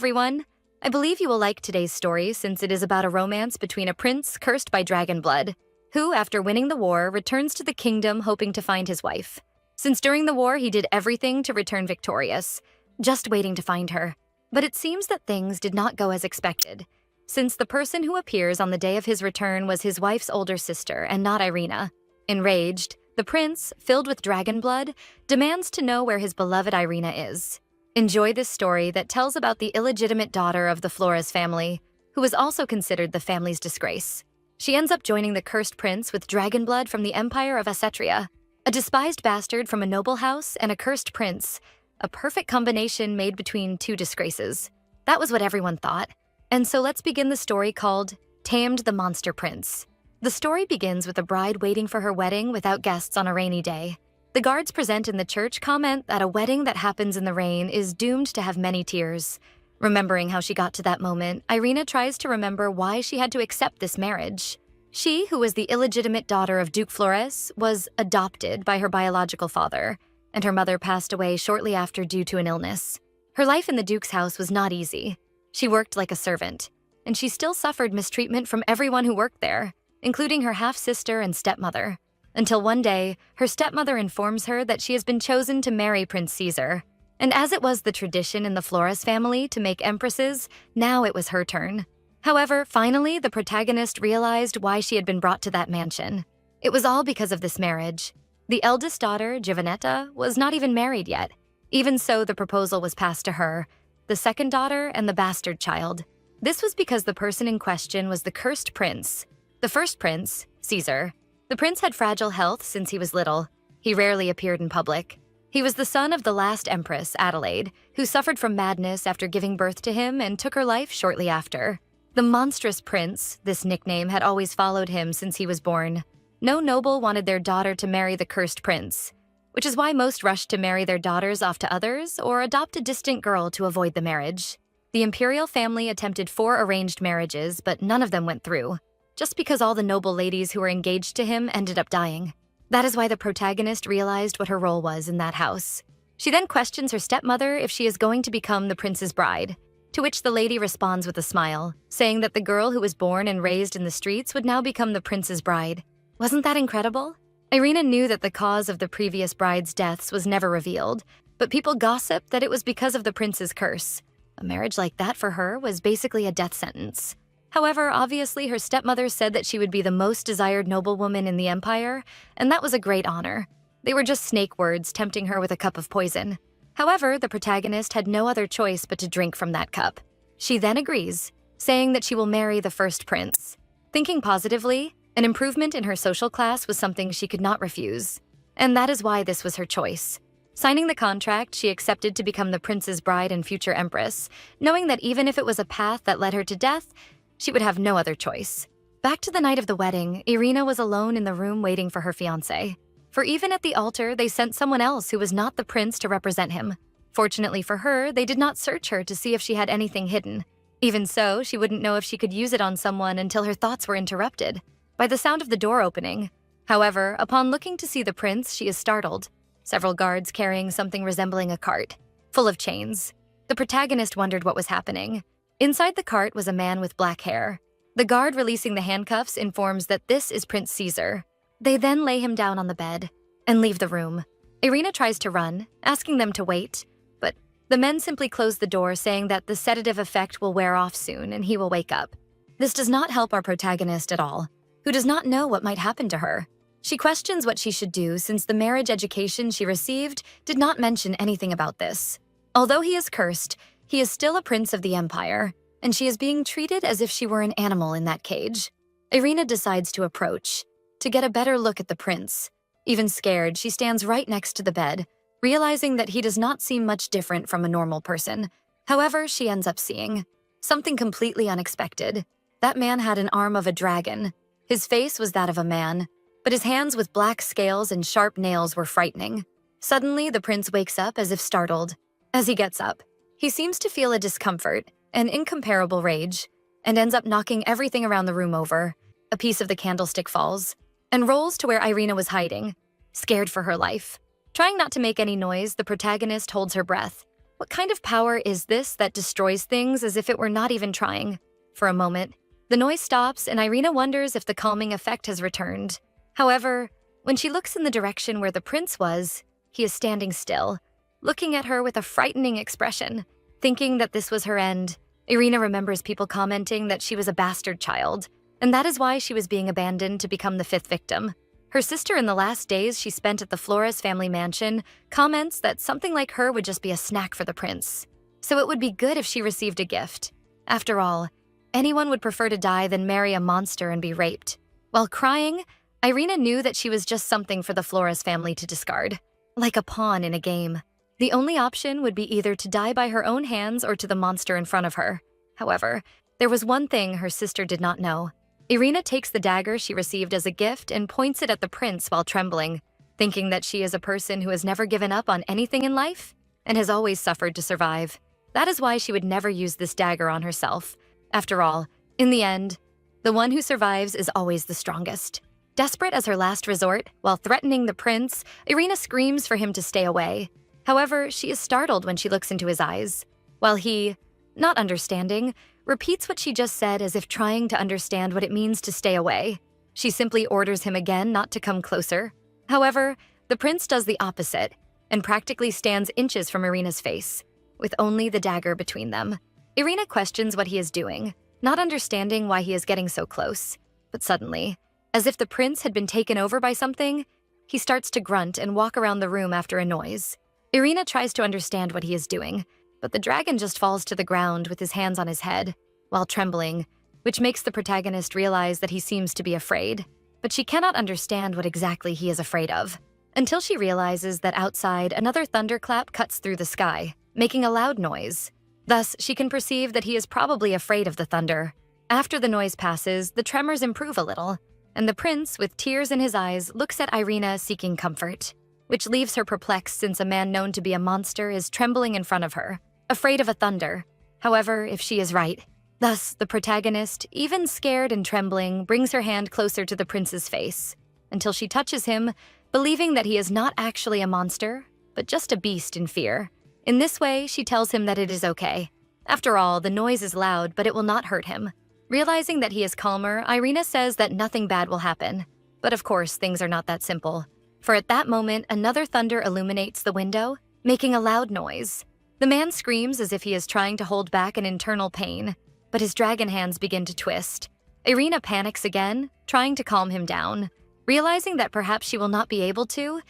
everyone! I believe you will like today's story since it is about a romance between a prince cursed by dragon blood, who, after winning the war, returns to the kingdom hoping to find his wife. Since during the war he did everything to return victorious, just waiting to find her. But it seems that things did not go as expected, since the person who appears on the day of his return was his wife's older sister and not Irina. Enraged, the prince, filled with dragon blood, demands to know where his beloved Irina is. Enjoy this story that tells about the illegitimate daughter of the Flores family, who is also considered the family's disgrace. She ends up joining the cursed prince with dragon blood from the Empire of Assetria, a despised bastard from a noble house and a cursed prince, a perfect combination made between two disgraces. That was what everyone thought. And so let's begin the story called Tamed the Monster Prince. The story begins with a bride waiting for her wedding without guests on a rainy day. The guards present in the church comment that a wedding that happens in the rain is doomed to have many tears. Remembering how she got to that moment, Irina tries to remember why she had to accept this marriage. She, who was the illegitimate daughter of Duke Flores, was adopted by her biological father, and her mother passed away shortly after due to an illness. Her life in the Duke's house was not easy. She worked like a servant, and she still suffered mistreatment from everyone who worked there, including her half-sister and stepmother. Until one day, her stepmother informs her that she has been chosen to marry Prince Caesar. And as it was the tradition in the Flores family to make empresses, now it was her turn. However, finally, the protagonist realized why she had been brought to that mansion. It was all because of this marriage. The eldest daughter, Giovanetta, was not even married yet. Even so, the proposal was passed to her, the second daughter, and the bastard child. This was because the person in question was the cursed prince. The first prince, Caesar. The prince had fragile health since he was little. He rarely appeared in public. He was the son of the last empress, Adelaide, who suffered from madness after giving birth to him and took her life shortly after. The monstrous prince, this nickname, had always followed him since he was born. No noble wanted their daughter to marry the cursed prince, which is why most rushed to marry their daughters off to others or adopt a distant girl to avoid the marriage. The imperial family attempted 4 arranged marriages, but none of them went through, just because all the noble ladies who were engaged to him ended up dying. That is why the protagonist realized what her role was in that house. She then questions her stepmother if she is going to become the prince's bride, to which the lady responds with a smile, saying that the girl who was born and raised in the streets would now become the prince's bride. Wasn't that incredible? Irina knew that the cause of the previous bride's deaths was never revealed, but people gossiped that it was because of the prince's curse. A marriage like that for her was basically a death sentence. However, obviously her stepmother said that she would be the most desired noblewoman in the empire, and that was a great honor. They were just snake words tempting her with a cup of poison. However, the protagonist had no other choice but to drink from that cup. She then agrees, saying that she will marry the first prince. Thinking positively, an improvement in her social class was something she could not refuse. And that is why this was her choice. Signing the contract, she accepted to become the prince's bride and future empress, knowing that even if it was a path that led her to death, she would have no other choice. Back to the night of the wedding, Irina was alone in the room waiting for her fiancé. For even at the altar, they sent someone else who was not the prince to represent him. Fortunately for her, they did not search her to see if she had anything hidden. Even so, she wouldn't know if she could use it on someone until her thoughts were interrupted by the sound of the door opening. However, upon looking to see the prince, she is startled. Several guards carrying something resembling a cart, full of chains. The protagonist wondered what was happening. Inside the cart was a man with black hair. The guard releasing the handcuffs informs that this is Prince Caesar. They then lay him down on the bed and leave the room. Irina tries to run, asking them to wait, but the men simply close the door, saying that the sedative effect will wear off soon and he will wake up. This does not help our protagonist at all, who does not know what might happen to her. She questions what she should do since the marriage education she received did not mention anything about this. Although he is cursed, he is still a prince of the empire, and she is being treated as if she were an animal in that cage. Irina decides to approach, to get a better look at the prince. Even scared, she stands right next to the bed, realizing that he does not seem much different from a normal person. However, she ends up seeing something completely unexpected. That man had an arm of a dragon. His face was that of a man, but his hands with black scales and sharp nails were frightening. Suddenly, the prince wakes up as if startled. As he gets up, he seems to feel a discomfort, an incomparable rage, and ends up knocking everything around the room over. A piece of the candlestick falls and rolls to where Irina was hiding, scared for her life. Trying not to make any noise, the protagonist holds her breath. What kind of power is this that destroys things as if it were not even trying? For a moment, the noise stops and Irina wonders if the calming effect has returned. However, when she looks in the direction where the prince was, he is standing still, looking at her with a frightening expression. Thinking that this was her end, Irina remembers people commenting that she was a bastard child, and that is why she was being abandoned to become the fifth victim. Her sister, in the last days she spent at the Flores family mansion, comments that something like her would just be a snack for the prince. So it would be good if she received a gift. After all, anyone would prefer to die than marry a monster and be raped. While crying, Irina knew that she was just something for the Flores family to discard, like a pawn in a game. The only option would be either to die by her own hands or to the monster in front of her. However, there was one thing her sister did not know. Irina takes the dagger she received as a gift and points it at the prince while trembling, thinking that she is a person who has never given up on anything in life and has always suffered to survive. That is why she would never use this dagger on herself. After all, in the end, the one who survives is always the strongest. Desperate as her last resort, while threatening the prince, Irina screams for him to stay away. However, she is startled when she looks into his eyes, while he, not understanding, repeats what she just said as if trying to understand what it means to stay away. She simply orders him again not to come closer. However, the prince does the opposite and practically stands inches from Irina's face, with only the dagger between them. Irina questions what he is doing, not understanding why he is getting so close. But suddenly, as if the prince had been taken over by something, he starts to grunt and walk around the room after a noise. Irina tries to understand what he is doing, but the dragon just falls to the ground with his hands on his head, while trembling, which makes the protagonist realize that he seems to be afraid. But she cannot understand what exactly he is afraid of, until she realizes that outside another thunderclap cuts through the sky, making a loud noise. Thus, she can perceive that he is probably afraid of the thunder. After the noise passes, the tremors improve a little, and the prince, with tears in his eyes, looks at Irina seeking comfort, which leaves her perplexed since a man known to be a monster is trembling in front of her, afraid of a thunder. However, if she is right. Thus, the protagonist, even scared and trembling, brings her hand closer to the prince's face, until she touches him, believing that he is not actually a monster, but just a beast in fear. In this way, she tells him that it is okay. After all, the noise is loud, but it will not hurt him. Realizing that he is calmer, Irina says that nothing bad will happen. But of course, things are not that simple. For at that moment, another thunder illuminates the window, making a loud noise. The man screams as if he is trying to hold back an internal pain, but his dragon hands begin to twist. Irina panics again, trying to calm him down. Realizing that perhaps she will not be able to,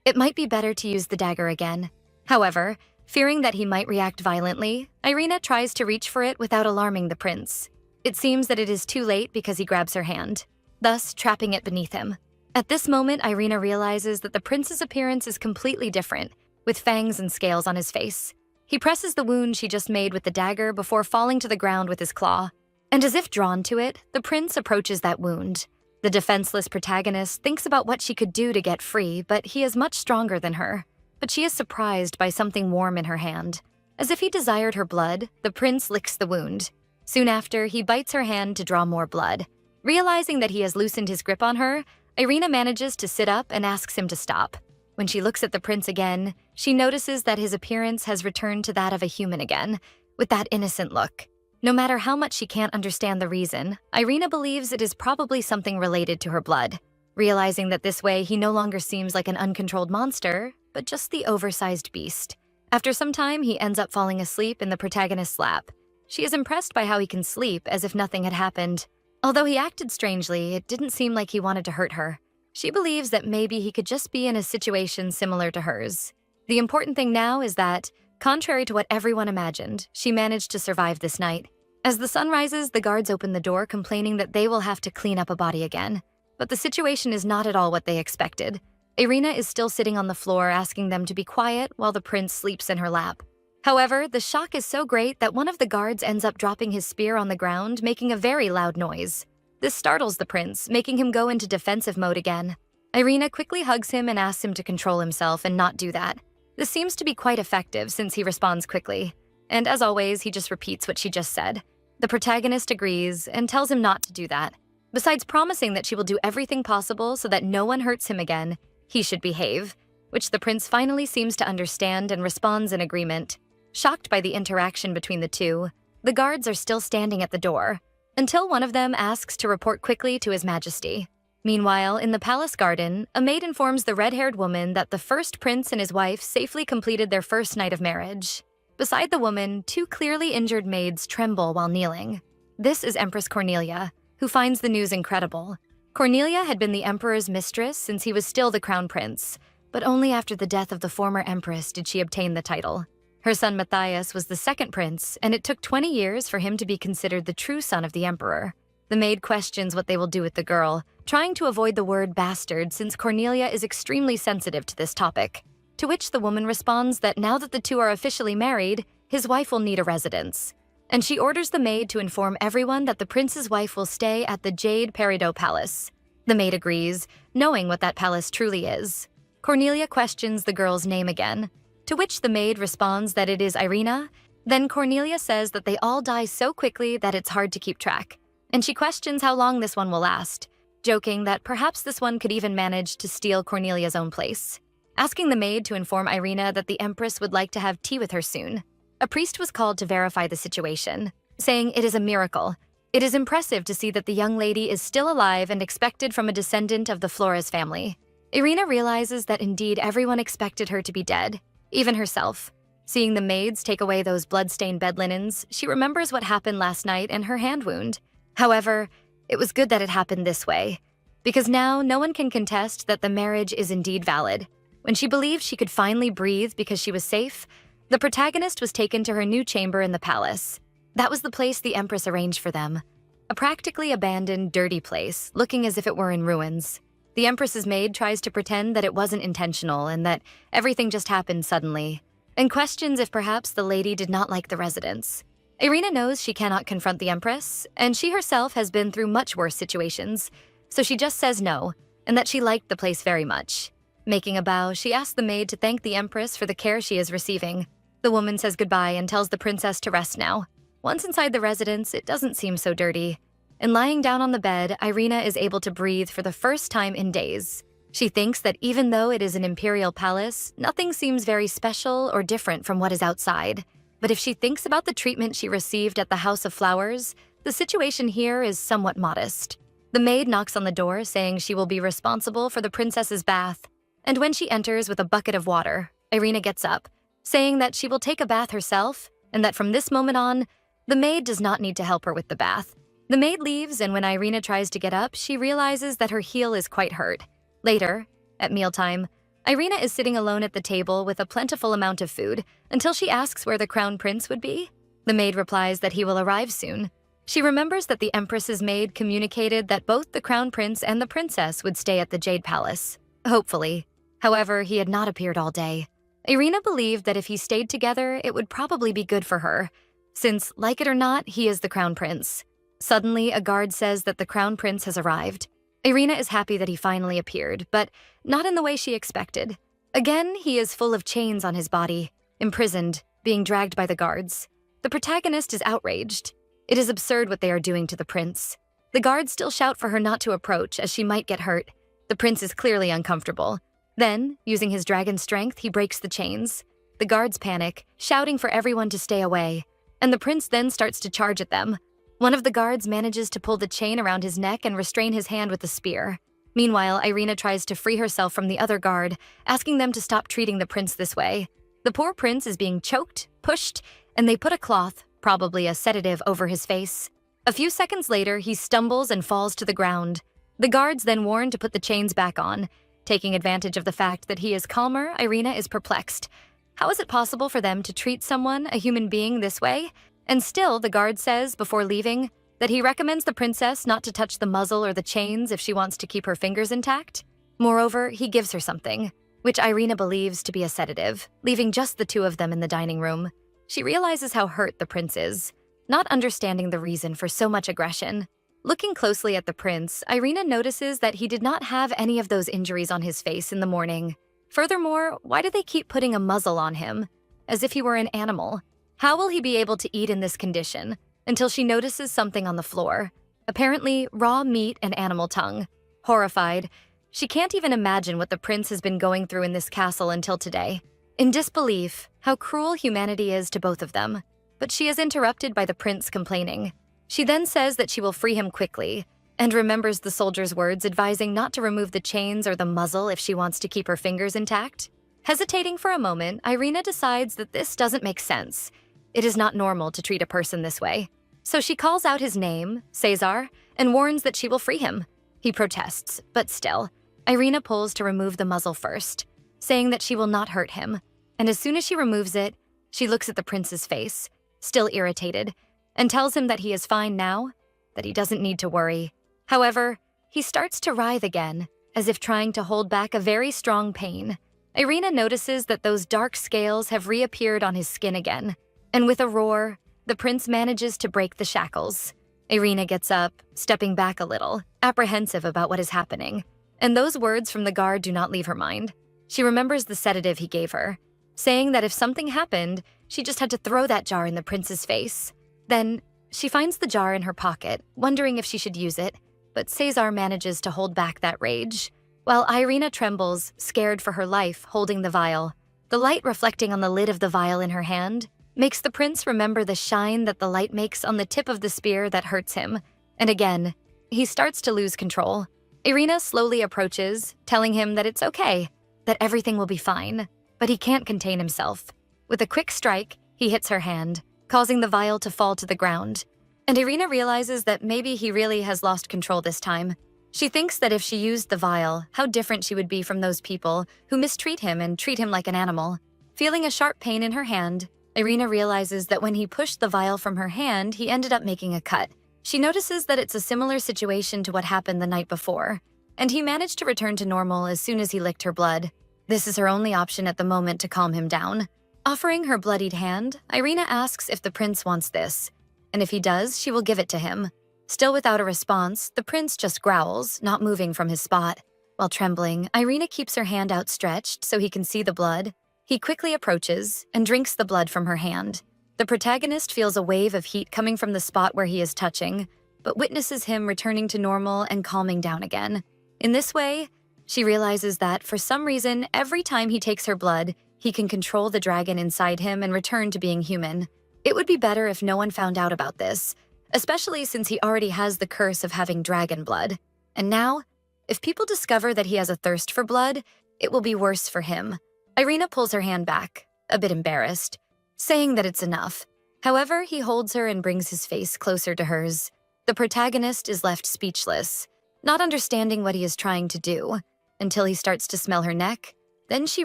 it might be better to use the dagger again. However, fearing that he might react violently, Irina tries to reach for it without alarming the prince. It seems that it is too late because he grabs her hand, thus trapping it beneath him. At this moment, Irina realizes that the prince's appearance is completely different, with fangs and scales on his face. He presses the wound she just made with the dagger before falling to the ground with his claw. And as if drawn to it, the prince approaches that wound. The defenseless protagonist thinks about what she could do to get free, but he is much stronger than her. But she is surprised by something warm in her hand. As if he desired her blood, the prince licks the wound. Soon after, he bites her hand to draw more blood. Realizing that he has loosened his grip on her, Irina manages to sit up and asks him to stop. When she looks at the prince again, she notices that his appearance has returned to that of a human again, with that innocent look. No matter how much she can't understand the reason, Irina believes it is probably something related to her blood. Realizing that this way he no longer seems like an uncontrolled monster, but just the oversized beast. After some time, he ends up falling asleep in the protagonist's lap. She is impressed by how he can sleep as if nothing had happened. Although he acted strangely, it didn't seem like he wanted to hurt her. She believes that maybe he could just be in a situation similar to hers. The important thing now is that, contrary to what everyone imagined, she managed to survive this night. As the sun rises, the guards open the door complaining that they will have to clean up a body again. But the situation is not at all what they expected. Irina is still sitting on the floor asking them to be quiet while the prince sleeps in her lap. However, the shock is so great that one of the guards ends up dropping his spear on the ground, making a very loud noise. This startles the prince, making him go into defensive mode again. Irina quickly hugs him and asks him to control himself and not do that. This seems to be quite effective since he responds quickly. And as always, he just repeats what she just said. The protagonist agrees and tells him not to do that. Besides promising that she will do everything possible so that no one hurts him again, he should behave, which the prince finally seems to understand and responds in agreement. Shocked by the interaction between the two, the guards are still standing at the door, until one of them asks to report quickly to His Majesty. Meanwhile, in the palace garden, a maid informs the red-haired woman that the first prince and his wife safely completed their first night of marriage. Beside the woman, two clearly injured maids tremble while kneeling. This is Empress Cornelia, who finds the news incredible. Cornelia had been the emperor's mistress since he was still the crown prince, but only after the death of the former empress did she obtain the title. Her son Matthias was the second prince, and it took 20 years for him to be considered the true son of the emperor. The maid questions what they will do with the girl, trying to avoid the word bastard since Cornelia is extremely sensitive to this topic. To which the woman responds that now that the two are officially married, his wife will need a residence. And she orders the maid to inform everyone that the prince's wife will stay at the Jade Peridot Palace. The maid agrees, knowing what that palace truly is. Cornelia questions the girl's name again, to which the maid responds that it is Irina. Then Cornelia says that they all die so quickly that it's hard to keep track. And she questions how long this one will last, joking that perhaps this one could even manage to steal Cornelia's own place. Asking the maid to inform Irina that the empress would like to have tea with her soon. A priest was called to verify the situation, saying it is a miracle. It is impressive to see that the young lady is still alive and expected from a descendant of the Flores family. Irina realizes that indeed everyone expected her to be dead, even herself. Seeing the maids take away those blood-stained bed linens, she remembers what happened last night and her hand wound. However, it was good that it happened this way, because now no one can contest that the marriage is indeed valid. When she believed she could finally breathe because she was safe, the protagonist was taken to her new chamber in the palace. That was the place the empress arranged for them. A practically abandoned, dirty place, looking as if it were in ruins. The empress's maid tries to pretend that it wasn't intentional and that everything just happened suddenly, and questions if perhaps the lady did not like the residence. Irina knows she cannot confront the empress, and she herself has been through much worse situations, so she just says no, and that she liked the place very much. Making a bow, she asks the maid to thank the empress for the care she is receiving. The woman says goodbye and tells the princess to rest now. Once inside the residence, it doesn't seem so dirty. And lying down on the bed, Irina is able to breathe for the first time in days. She thinks that even though it is an imperial palace, nothing seems very special or different from what is outside. But if she thinks about the treatment she received at the House of Flowers, the situation here is somewhat modest. The maid knocks on the door, saying she will be responsible for the princess's bath. And when she enters with a bucket of water, Irina gets up, saying that she will take a bath herself, and that from this moment on, the maid does not need to help her with the bath. The maid leaves, and when Irina tries to get up, she realizes that her heel is quite hurt. Later, at mealtime, Irina is sitting alone at the table with a plentiful amount of food until she asks where the crown prince would be. The maid replies that he will arrive soon. She remembers that the empress's maid communicated that both the crown prince and the princess would stay at the Jade Palace. Hopefully. However, he had not appeared all day. Irina believed that if he stayed together, it would probably be good for her, since, like it or not, he is the crown prince. Suddenly, a guard says that the crown prince has arrived. Irina is happy that he finally appeared, but not in the way she expected. Again, he is full of chains on his body, imprisoned, being dragged by the guards. The protagonist is outraged. It is absurd what they are doing to the prince. The guards still shout for her not to approach, as she might get hurt. The prince is clearly uncomfortable. Then, using his dragon strength, he breaks the chains. The guards panic, shouting for everyone to stay away, and the prince then starts to charge at them. One of the guards manages to pull the chain around his neck and restrain his hand with a spear. Meanwhile, Irina tries to free herself from the other guard, asking them to stop treating the prince this way. The poor prince is being choked, pushed, and they put a cloth, probably a sedative, over his face. A few seconds later, he stumbles and falls to the ground. The guards then warn to put the chains back on. Taking advantage of the fact that he is calmer, Irina is perplexed. How is it possible for them to treat someone, a human being, this way? And still, the guard says, before leaving, that he recommends the princess not to touch the muzzle or the chains if she wants to keep her fingers intact. Moreover, he gives her something, which Irina believes to be a sedative, leaving just the two of them in the dining room. She realizes how hurt the prince is, not understanding the reason for so much aggression. Looking closely at the prince, Irina notices that he did not have any of those injuries on his face in the morning. Furthermore, why do they keep putting a muzzle on him, as if he were an animal? How will he be able to eat in this condition? Until she notices something on the floor. Apparently, raw meat and animal tongue. Horrified, she can't even imagine what the prince has been going through in this castle until today. in disbelief how cruel humanity is to both of them. But she is interrupted by the prince complaining. She then says that she will free him quickly, and remembers the soldier's words advising not to remove the chains or the muzzle if she wants to keep her fingers intact. Hesitating for a moment, Irina decides that this doesn't make sense. It is not normal to treat a person this way. So she calls out his name, Caesar, and warns that she will free him. He protests, but still, Irina pulls to remove the muzzle first, saying that she will not hurt him. And as soon as she removes it, she looks at the prince's face, still irritated, and tells him that he is fine now, that he doesn't need to worry. However, he starts to writhe again, as if trying to hold back a very strong pain. Irina notices that those dark scales have reappeared on his skin again, and with a roar, the prince manages to break the shackles. Irina gets up, stepping back a little, apprehensive about what is happening, and those words from the guard do not leave her mind. She remembers the sedative he gave her, saying that if something happened, she just had to throw that jar in the prince's face. Then, she finds the jar in her pocket, wondering if she should use it, but Caesar manages to hold back that rage, while Irina trembles, scared for her life, holding the vial. The light reflecting on the lid of the vial in her hand makes the prince remember the shine that the light makes on the tip of the spear that hurts him, and again, he starts to lose control. Irina slowly approaches, telling him that it's okay, that everything will be fine, but he can't contain himself. With a quick strike, he hits her hand, causing the vial to fall to the ground, and Irina realizes that maybe he really has lost control this time. She thinks that if she used the vial, how different she would be from those people who mistreat him and treat him like an animal. Feeling a sharp pain in her hand, Irina realizes that when he pushed the vial from her hand, he ended up making a cut. She notices that it's a similar situation to what happened the night before, and he managed to return to normal as soon as he licked her blood. This is her only option at the moment to calm him down. Offering her bloodied hand, Irina asks if the prince wants this, and if he does, she will give it to him. Still without a response, the prince just growls, not moving from his spot. While trembling, Irina keeps her hand outstretched so he can see the blood. He quickly approaches and drinks the blood from her hand. The protagonist feels a wave of heat coming from the spot where he is touching, but witnesses him returning to normal and calming down again. In this way, she realizes that, for some reason, every time he takes her blood, he can control the dragon inside him and return to being human. It would be better if no one found out about this, especially since he already has the curse of having dragon blood. And now, if people discover that he has a thirst for blood, it will be worse for him. Irina pulls her hand back, a bit embarrassed, saying that it's enough. However, he holds her and brings his face closer to hers. The protagonist is left speechless, not understanding what he is trying to do, until he starts to smell her neck. Then she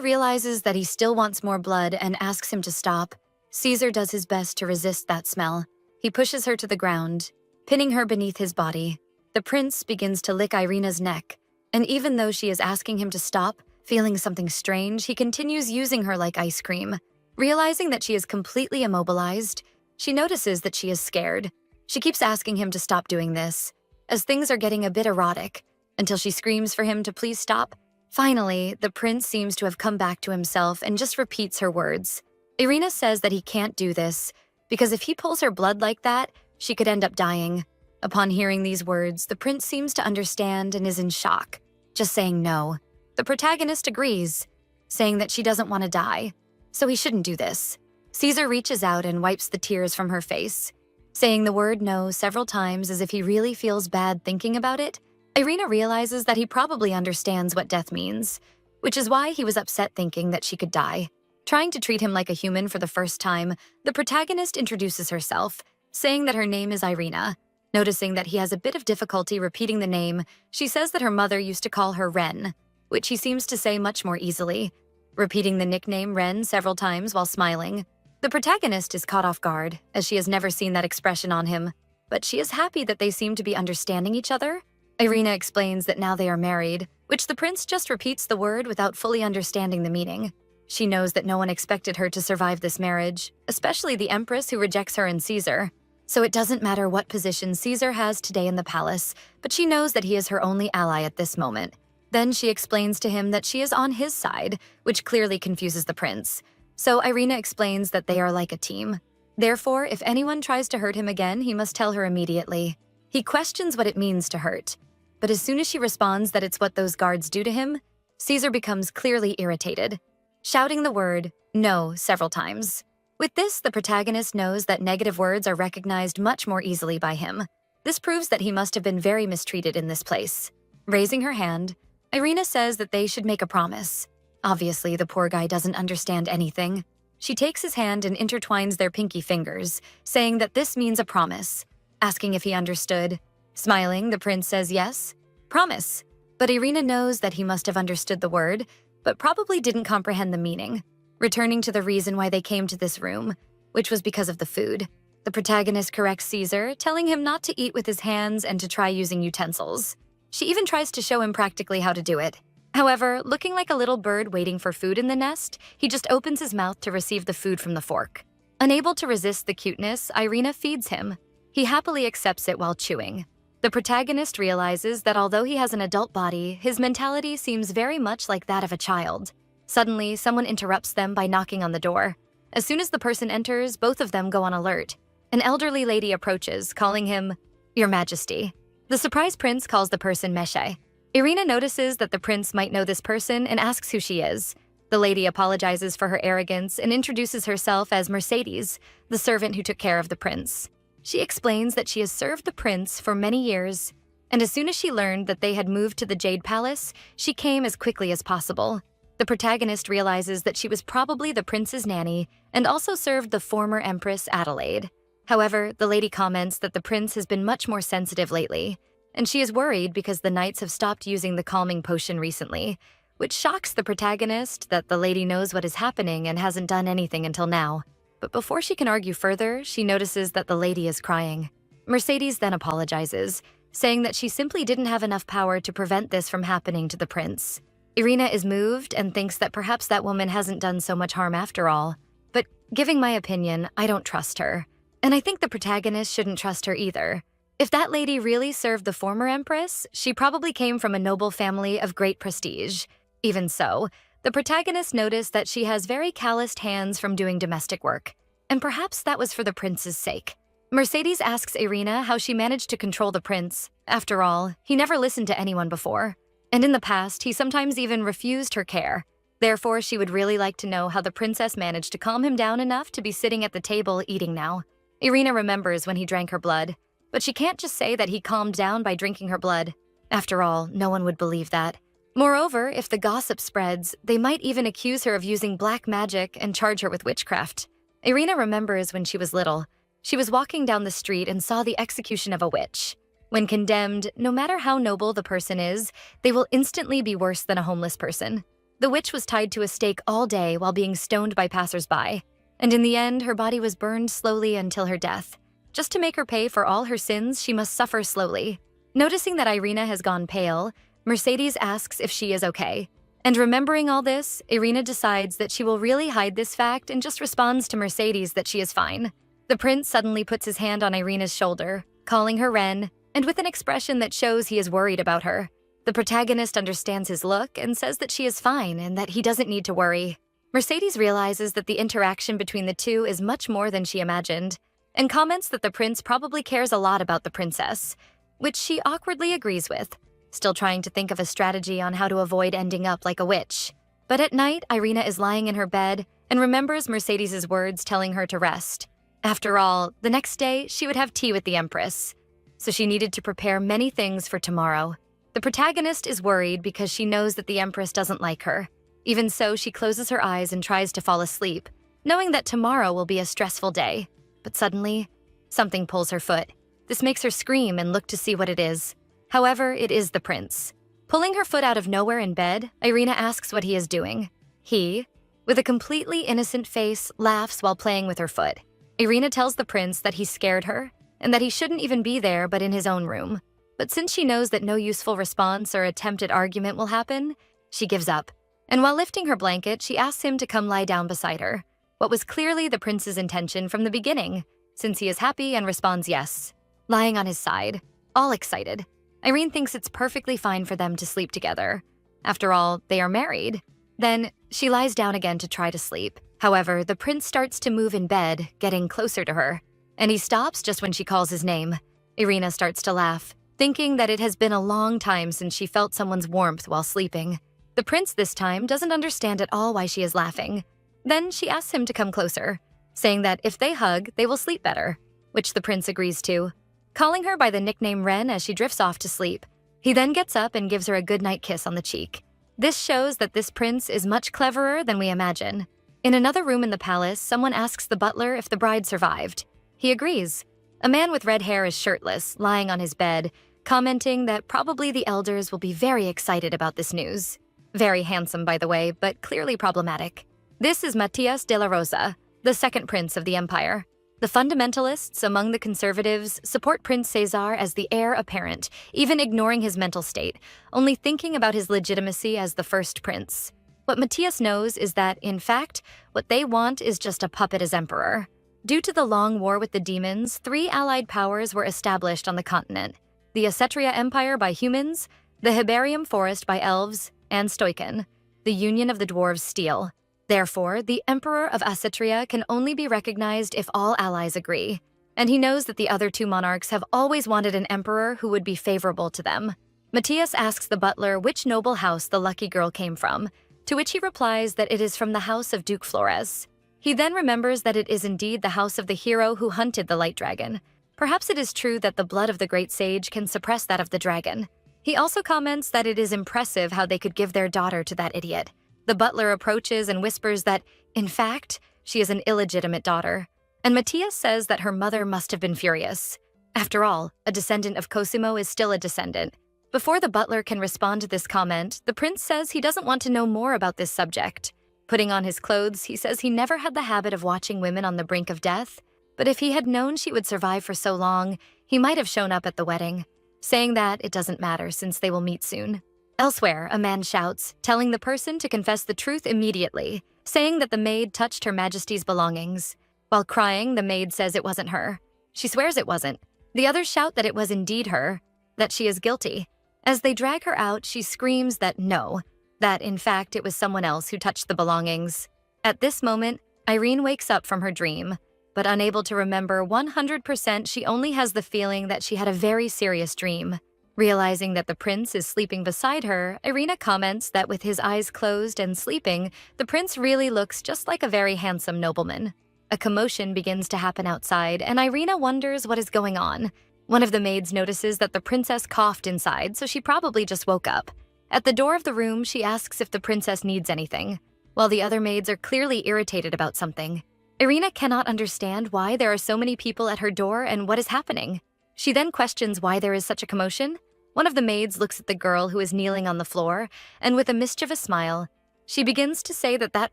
realizes that he still wants more blood and asks him to stop. Caesar does his best to resist that smell. He pushes her to the ground, pinning her beneath his body. The prince begins to lick Irina's neck, and even though she is asking him to stop, feeling something strange, he continues using her like ice cream. Realizing that she is completely immobilized, she notices that she is scared. She keeps asking him to stop doing this, as things are getting a bit erotic, until she screams for him to please stop. Finally, the prince seems to have come back to himself and just repeats her words. Irina says that he can't do this, because if he pulls her blood like that, she could end up dying. Upon hearing these words, the prince seems to understand and is in shock, just saying no. The protagonist agrees, saying that she doesn't want to die, so he shouldn't do this. Caesar reaches out and wipes the tears from her face, saying the word no several times as if he really feels bad thinking about it. Irina realizes that he probably understands what death means, which is why he was upset thinking that she could die. Trying to treat him like a human for the first time, the protagonist introduces herself, saying that her name is Irina. Noticing that he has a bit of difficulty repeating the name, she says that her mother used to call her Ren, which he seems to say much more easily, repeating the nickname Ren several times while smiling. The protagonist is caught off guard, as she has never seen that expression on him, but she is happy that they seem to be understanding each other. Irina explains that now they are married, which the prince just repeats the word without fully understanding the meaning. She knows that no one expected her to survive this marriage, especially the empress who rejects her and Caesar. So it doesn't matter what position Caesar has today in the palace, but she knows that he is her only ally at this moment. Then she explains to him that she is on his side, which clearly confuses the prince. So Irina explains that they are like a team. Therefore, if anyone tries to hurt him again, he must tell her immediately. He questions what it means to hurt, but as soon as she responds that it's what those guards do to him, Caesar becomes clearly irritated. Shouting the word, No, several times. With this, the protagonist knows that negative words are recognized much more easily by him. This proves that he must have been very mistreated in this place. Raising her hand, Irina says that they should make a promise. Obviously, the poor guy doesn't understand anything. She takes his hand and intertwines their pinky fingers, saying that this means a promise, asking if he understood. Smiling, the prince says yes, promise. But Irina knows that he must have understood the word, but probably didn't comprehend the meaning. Returning to the reason why they came to this room, which was because of the food. The protagonist corrects Caesar, telling him not to eat with his hands and to try using utensils. She even tries to show him practically how to do it. However, looking like a little bird waiting for food in the nest, he just opens his mouth to receive the food from the fork. Unable to resist the cuteness, Irina feeds him. He happily accepts it while chewing. The protagonist realizes that although he has an adult body, his mentality seems very much like that of a child. Suddenly, someone interrupts them by knocking on the door. As soon as the person enters, both of them go on alert. An elderly lady approaches, calling him, "Your Majesty." The surprised prince calls the person Meshe. Irina notices that the prince might know this person and asks who she is. The lady apologizes for her arrogance and introduces herself as Mercedes, the servant who took care of the prince. She explains that she has served the prince for many years, and as soon as she learned that they had moved to the Jade Palace, she came as quickly as possible. The protagonist realizes that she was probably the prince's nanny and also served the former Empress Adelaide. However, the lady comments that the prince has been much more sensitive lately, and she is worried because the knights have stopped using the calming potion recently, which shocks the protagonist that the lady knows what is happening and hasn't done anything until now. But before she can argue further, she notices that the lady is crying. Mercedes then apologizes, saying that she simply didn't have enough power to prevent this from happening to the prince. Irina is moved and thinks that perhaps that woman hasn't done so much harm after all. But giving my opinion, I don't trust her. And I think the protagonist shouldn't trust her either. If that lady really served the former empress, she probably came from a noble family of great prestige. Even so, the protagonist noticed that she has very calloused hands from doing domestic work, and perhaps that was for the prince's sake. Mercedes asks Irina how she managed to control the prince. After all, he never listened to anyone before, and in the past, he sometimes even refused her care. Therefore, she would really like to know how the princess managed to calm him down enough to be sitting at the table eating now. Irina remembers when he drank her blood, but she can't just say that he calmed down by drinking her blood. After all, no one would believe that. Moreover, if the gossip spreads, they might even accuse her of using black magic and charge her with witchcraft. Irina remembers when she was little. She was walking down the street and saw the execution of a witch. When condemned, no matter how noble the person is, they will instantly be worse than a homeless person. The witch was tied to a stake all day while being stoned by passers-by, and in the end, her body was burned slowly until her death. Just to make her pay for all her sins, she must suffer slowly. Noticing that Irina has gone pale, Mercedes asks if she is okay. And remembering all this, Irina decides that she will really hide this fact and just responds to Mercedes that she is fine. The prince suddenly puts his hand on Irina's shoulder, calling her Ren, and with an expression that shows he is worried about her. The protagonist understands his look and says that she is fine and that he doesn't need to worry. Mercedes realizes that the interaction between the two is much more than she imagined, and comments that the prince probably cares a lot about the princess, which she awkwardly agrees with, still trying to think of a strategy on how to avoid ending up like a witch. But at night, Irina is lying in her bed and remembers Mercedes's words telling her to rest. After all, the next day, she would have tea with the empress, so she needed to prepare many things for tomorrow. The protagonist is worried because she knows that the empress doesn't like her. Even so, she closes her eyes and tries to fall asleep, knowing that tomorrow will be a stressful day. But suddenly, something pulls her foot. This makes her scream and look to see what it is. However, it is the prince. Pulling her foot out of nowhere in bed, Irina asks what he is doing. He, with a completely innocent face, laughs while playing with her foot. Irina tells the prince that he scared her and that he shouldn't even be there but in his own room. But since she knows that no useful response or attempted argument will happen, she gives up. And while lifting her blanket, she asks him to come lie down beside her, what was clearly the prince's intention from the beginning, since he is happy and responds yes. Lying on his side, all excited, Irene thinks it's perfectly fine for them to sleep together. After all, they are married. Then, she lies down again to try to sleep. However, the prince starts to move in bed, getting closer to her, and he stops just when she calls his name. Irina starts to laugh, thinking that it has been a long time since she felt someone's warmth while sleeping. The prince this time doesn't understand at all why she is laughing. Then she asks him to come closer, saying that if they hug, they will sleep better, which the prince agrees to, calling her by the nickname Ren as she drifts off to sleep. He then gets up and gives her a goodnight kiss on the cheek. This shows that this prince is much cleverer than we imagine. In another room in the palace, someone asks the butler if the bride survived. He agrees. A man with red hair is shirtless, lying on his bed, commenting that probably the elders will be very excited about this news. Very handsome, by the way, but clearly problematic. This is Matias de la Rosa, the second prince of the empire. The fundamentalists among the conservatives support Prince Cesar as the heir apparent, even ignoring his mental state, only thinking about his legitimacy as the first prince. What Matias knows is that, in fact, what they want is just a puppet as emperor. Due to the long war with the demons, 3 allied powers were established on the continent: the Assetria Empire by humans, the Hibarium Forest by elves, and Stoican, the Union of the Dwarves Steel. Therefore, the Emperor of Assetria can only be recognized if all allies agree, and he knows that the other 2 monarchs have always wanted an emperor who would be favorable to them. Matias asks the butler which noble house the lucky girl came from, to which he replies that it is from the house of Duke Flores. He then remembers that it is indeed the house of the hero who hunted the light dragon. Perhaps it is true that the blood of the great sage can suppress that of the dragon. He also comments that it is impressive how they could give their daughter to that idiot. The butler approaches and whispers that, in fact, she is an illegitimate daughter, and Matias says that her mother must have been furious. After all, a descendant of Cosimo is still a descendant. Before the butler can respond to this comment, the prince says he doesn't want to know more about this subject. Putting on his clothes, he says he never had the habit of watching women on the brink of death, but if he had known she would survive for so long, he might have shown up at the wedding, saying that it doesn't matter since they will meet soon. Elsewhere, a man shouts, telling the person to confess the truth immediately, saying that the maid touched Her Majesty's belongings. While crying, the maid says it wasn't her. She swears it wasn't. The others shout that it was indeed her, that she is guilty. As they drag her out, she screams that no, that in fact it was someone else who touched the belongings. At this moment, Irene wakes up from her dream, but unable to remember 100%, she only has the feeling that she had a very serious dream. Realizing that the prince is sleeping beside her, Irina comments that with his eyes closed and sleeping, the prince really looks just like a very handsome nobleman. A commotion begins to happen outside, and Irina wonders what is going on. One of the maids notices that the princess coughed inside, so she probably just woke up. At the door of the room, she asks if the princess needs anything, while the other maids are clearly irritated about something. Irina cannot understand why there are so many people at her door and what is happening. She then questions why there is such a commotion. One of the maids looks at the girl who is kneeling on the floor, and with a mischievous smile, she begins to say that that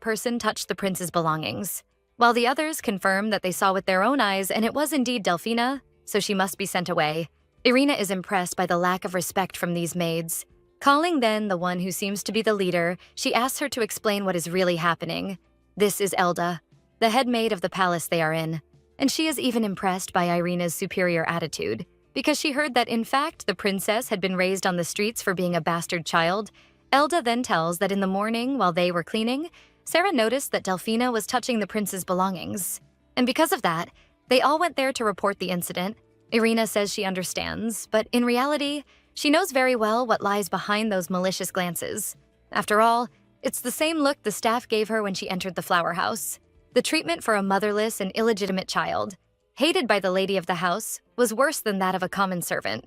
person touched the prince's belongings, while the others confirm that they saw with their own eyes and it was indeed Delphina, so she must be sent away. Irina is impressed by the lack of respect from these maids. Calling then the one who seems to be the leader, she asks her to explain what is really happening. This is Elda, the head maid of the palace they are in, and she is even impressed by Irina's superior attitude, because she heard that in fact the princess had been raised on the streets for being a bastard child. Elda then tells that in the morning, while they were cleaning, Sarah noticed that Delphina was touching the prince's belongings. And because of that, they all went there to report the incident. Irina says she understands, but in reality, she knows very well what lies behind those malicious glances. After all, it's the same look the staff gave her when she entered the flower house. The treatment for a motherless and illegitimate child, hated by the lady of the house, was worse than that of a common servant.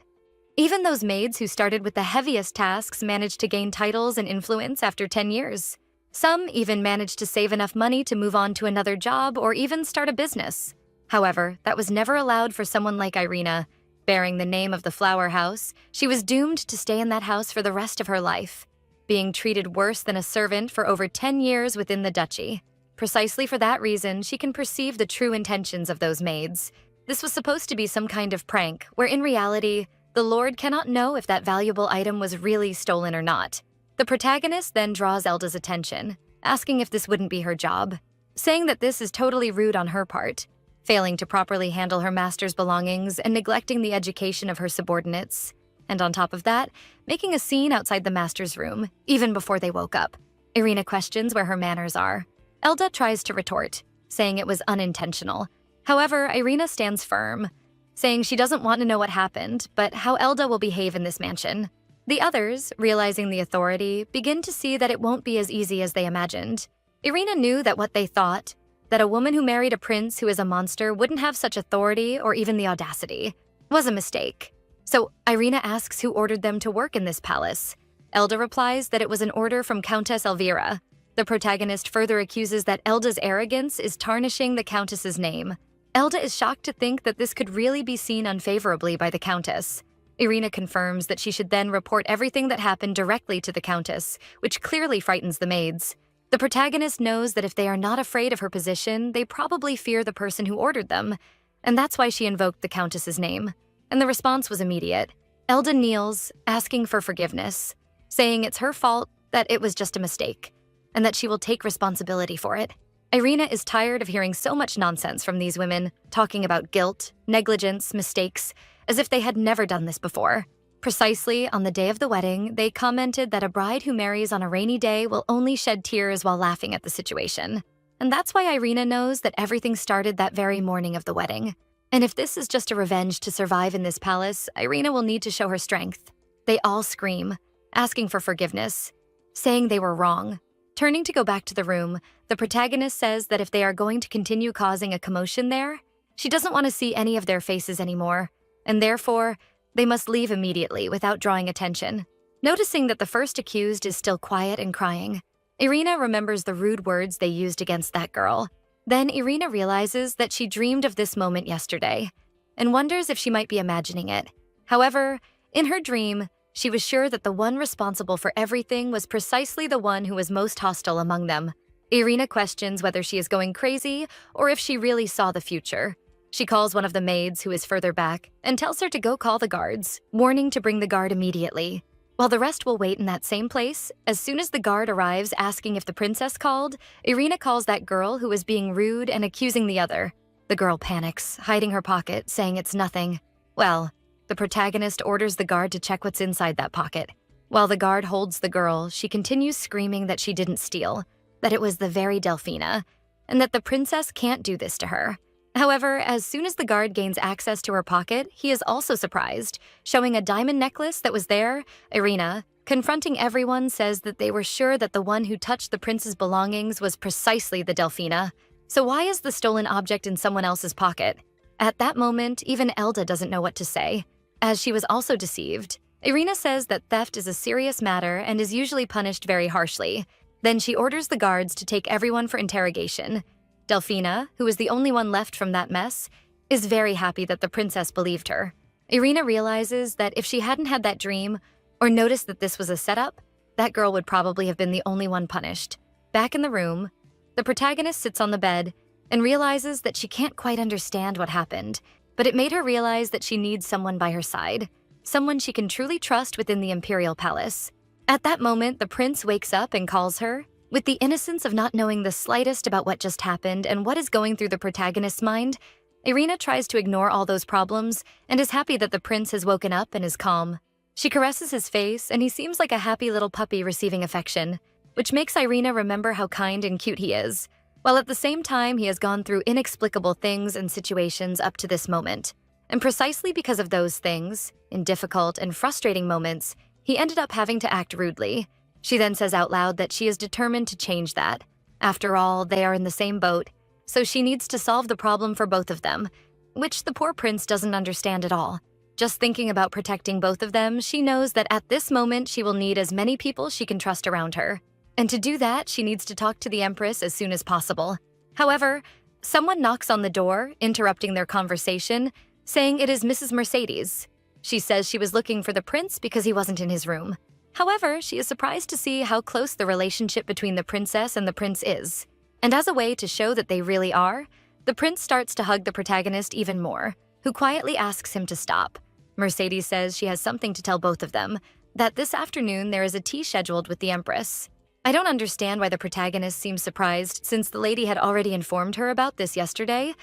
Even those maids who started with the heaviest tasks managed to gain titles and influence after 10 years. Some even managed to save enough money to move on to another job or even start a business. However, that was never allowed for someone like Irina. Bearing the name of the flower house, she was doomed to stay in that house for the rest of her life, being treated worse than a servant for over 10 years within the duchy. Precisely for that reason, she can perceive the true intentions of those maids. This was supposed to be some kind of prank, where in reality, the Lord cannot know if that valuable item was really stolen or not. The protagonist then draws Elda's attention, asking if this wouldn't be her job, saying that this is totally rude on her part, failing to properly handle her master's belongings and neglecting the education of her subordinates, and on top of that, making a scene outside the master's room, even before they woke up. Irina questions where her manners are. Elda tries to retort, saying it was unintentional. However, Irina stands firm, saying she doesn't want to know what happened, but how Elda will behave in this mansion. The others, realizing the authority, begin to see that it won't be as easy as they imagined. Irina knew that what they thought, that a woman who married a prince who is a monster wouldn't have such authority or even the audacity, was a mistake. So Irina asks who ordered them to work in this palace. Elda replies that it was an order from Countess Elvira. The protagonist further accuses that Elda's arrogance is tarnishing the Countess's name. Elda is shocked to think that this could really be seen unfavorably by the Countess. Irina confirms that she should then report everything that happened directly to the Countess, which clearly frightens the maids. The protagonist knows that if they are not afraid of her position, they probably fear the person who ordered them, and that's why she invoked the Countess's name. And the response was immediate. Elda kneels, asking for forgiveness, saying it's her fault, that it was just a mistake, and that she will take responsibility for it. Irina is tired of hearing so much nonsense from these women, talking about guilt, negligence, mistakes, as if they had never done this before. Precisely on the day of the wedding, they commented that a bride who marries on a rainy day will only shed tears while laughing at the situation. And that's why Irina knows that everything started that very morning of the wedding. And if this is just a revenge to survive in this palace, Irina will need to show her strength. They all scream, asking for forgiveness, saying they were wrong. Turning to go back to the room, the protagonist says that if they are going to continue causing a commotion there, she doesn't want to see any of their faces anymore, and therefore, they must leave immediately without drawing attention. Noticing that the first accused is still quiet and crying, Irina remembers the rude words they used against that girl. Then Irina realizes that she dreamed of this moment yesterday and wonders if she might be imagining it. However, in her dream, she was sure that the one responsible for everything was precisely the one who was most hostile among them. Irina questions whether she is going crazy or if she really saw the future. She calls one of the maids who is further back and tells her to go call the guards, warning to bring the guard immediately. While the rest will wait in that same place, as soon as the guard arrives asking if the princess called, Irina calls that girl who is being rude and accusing the other. The girl panics, hiding her pocket, saying it's nothing. Well, the protagonist orders the guard to check what's inside that pocket. While the guard holds the girl, she continues screaming that she didn't steal, that it was the very Delphina, and that the princess can't do this to her. However, as soon as the guard gains access to her pocket, he is also surprised, showing a diamond necklace that was there. Irina, confronting everyone, says that they were sure that the one who touched the prince's belongings was precisely the Delphina. So why is the stolen object in someone else's pocket? At that moment, even Elda doesn't know what to say, as she was also deceived. Irina says that theft is a serious matter and is usually punished very harshly. Then she orders the guards to take everyone for interrogation. Delphina, who is the only one left from that mess, is very happy that the princess believed her. Irina realizes that if she hadn't had that dream, or noticed that this was a setup, that girl would probably have been the only one punished. Back in the room, the protagonist sits on the bed and realizes that she can't quite understand what happened, but it made her realize that she needs someone by her side, someone she can truly trust within the imperial palace. At that moment, the prince wakes up and calls her. With the innocence of not knowing the slightest about what just happened and what is going through the protagonist's mind, Irina tries to ignore all those problems and is happy that the prince has woken up and is calm. She caresses his face, and he seems like a happy little puppy receiving affection, which makes Irina remember how kind and cute he is, while at the same time he has gone through inexplicable things and situations up to this moment. And precisely because of those things, in difficult and frustrating moments, he ended up having to act rudely. She then says out loud that she is determined to change that. After all, they are in the same boat, so she needs to solve the problem for both of them, which the poor prince doesn't understand at all. Just thinking about protecting both of them, she knows that at this moment she will need as many people she can trust around her. And to do that, she needs to talk to the empress as soon as possible. However, someone knocks on the door, interrupting their conversation, saying it is Mrs. Mercedes. She says she was looking for the prince because he wasn't in his room. However, she is surprised to see how close the relationship between the princess and the prince is. And as a way to show that they really are, the prince starts to hug the protagonist even more, who quietly asks him to stop. Mercedes says she has something to tell both of them, that this afternoon there is a tea scheduled with the empress. I don't understand why the protagonist seems surprised since the lady had already informed her about this yesterday,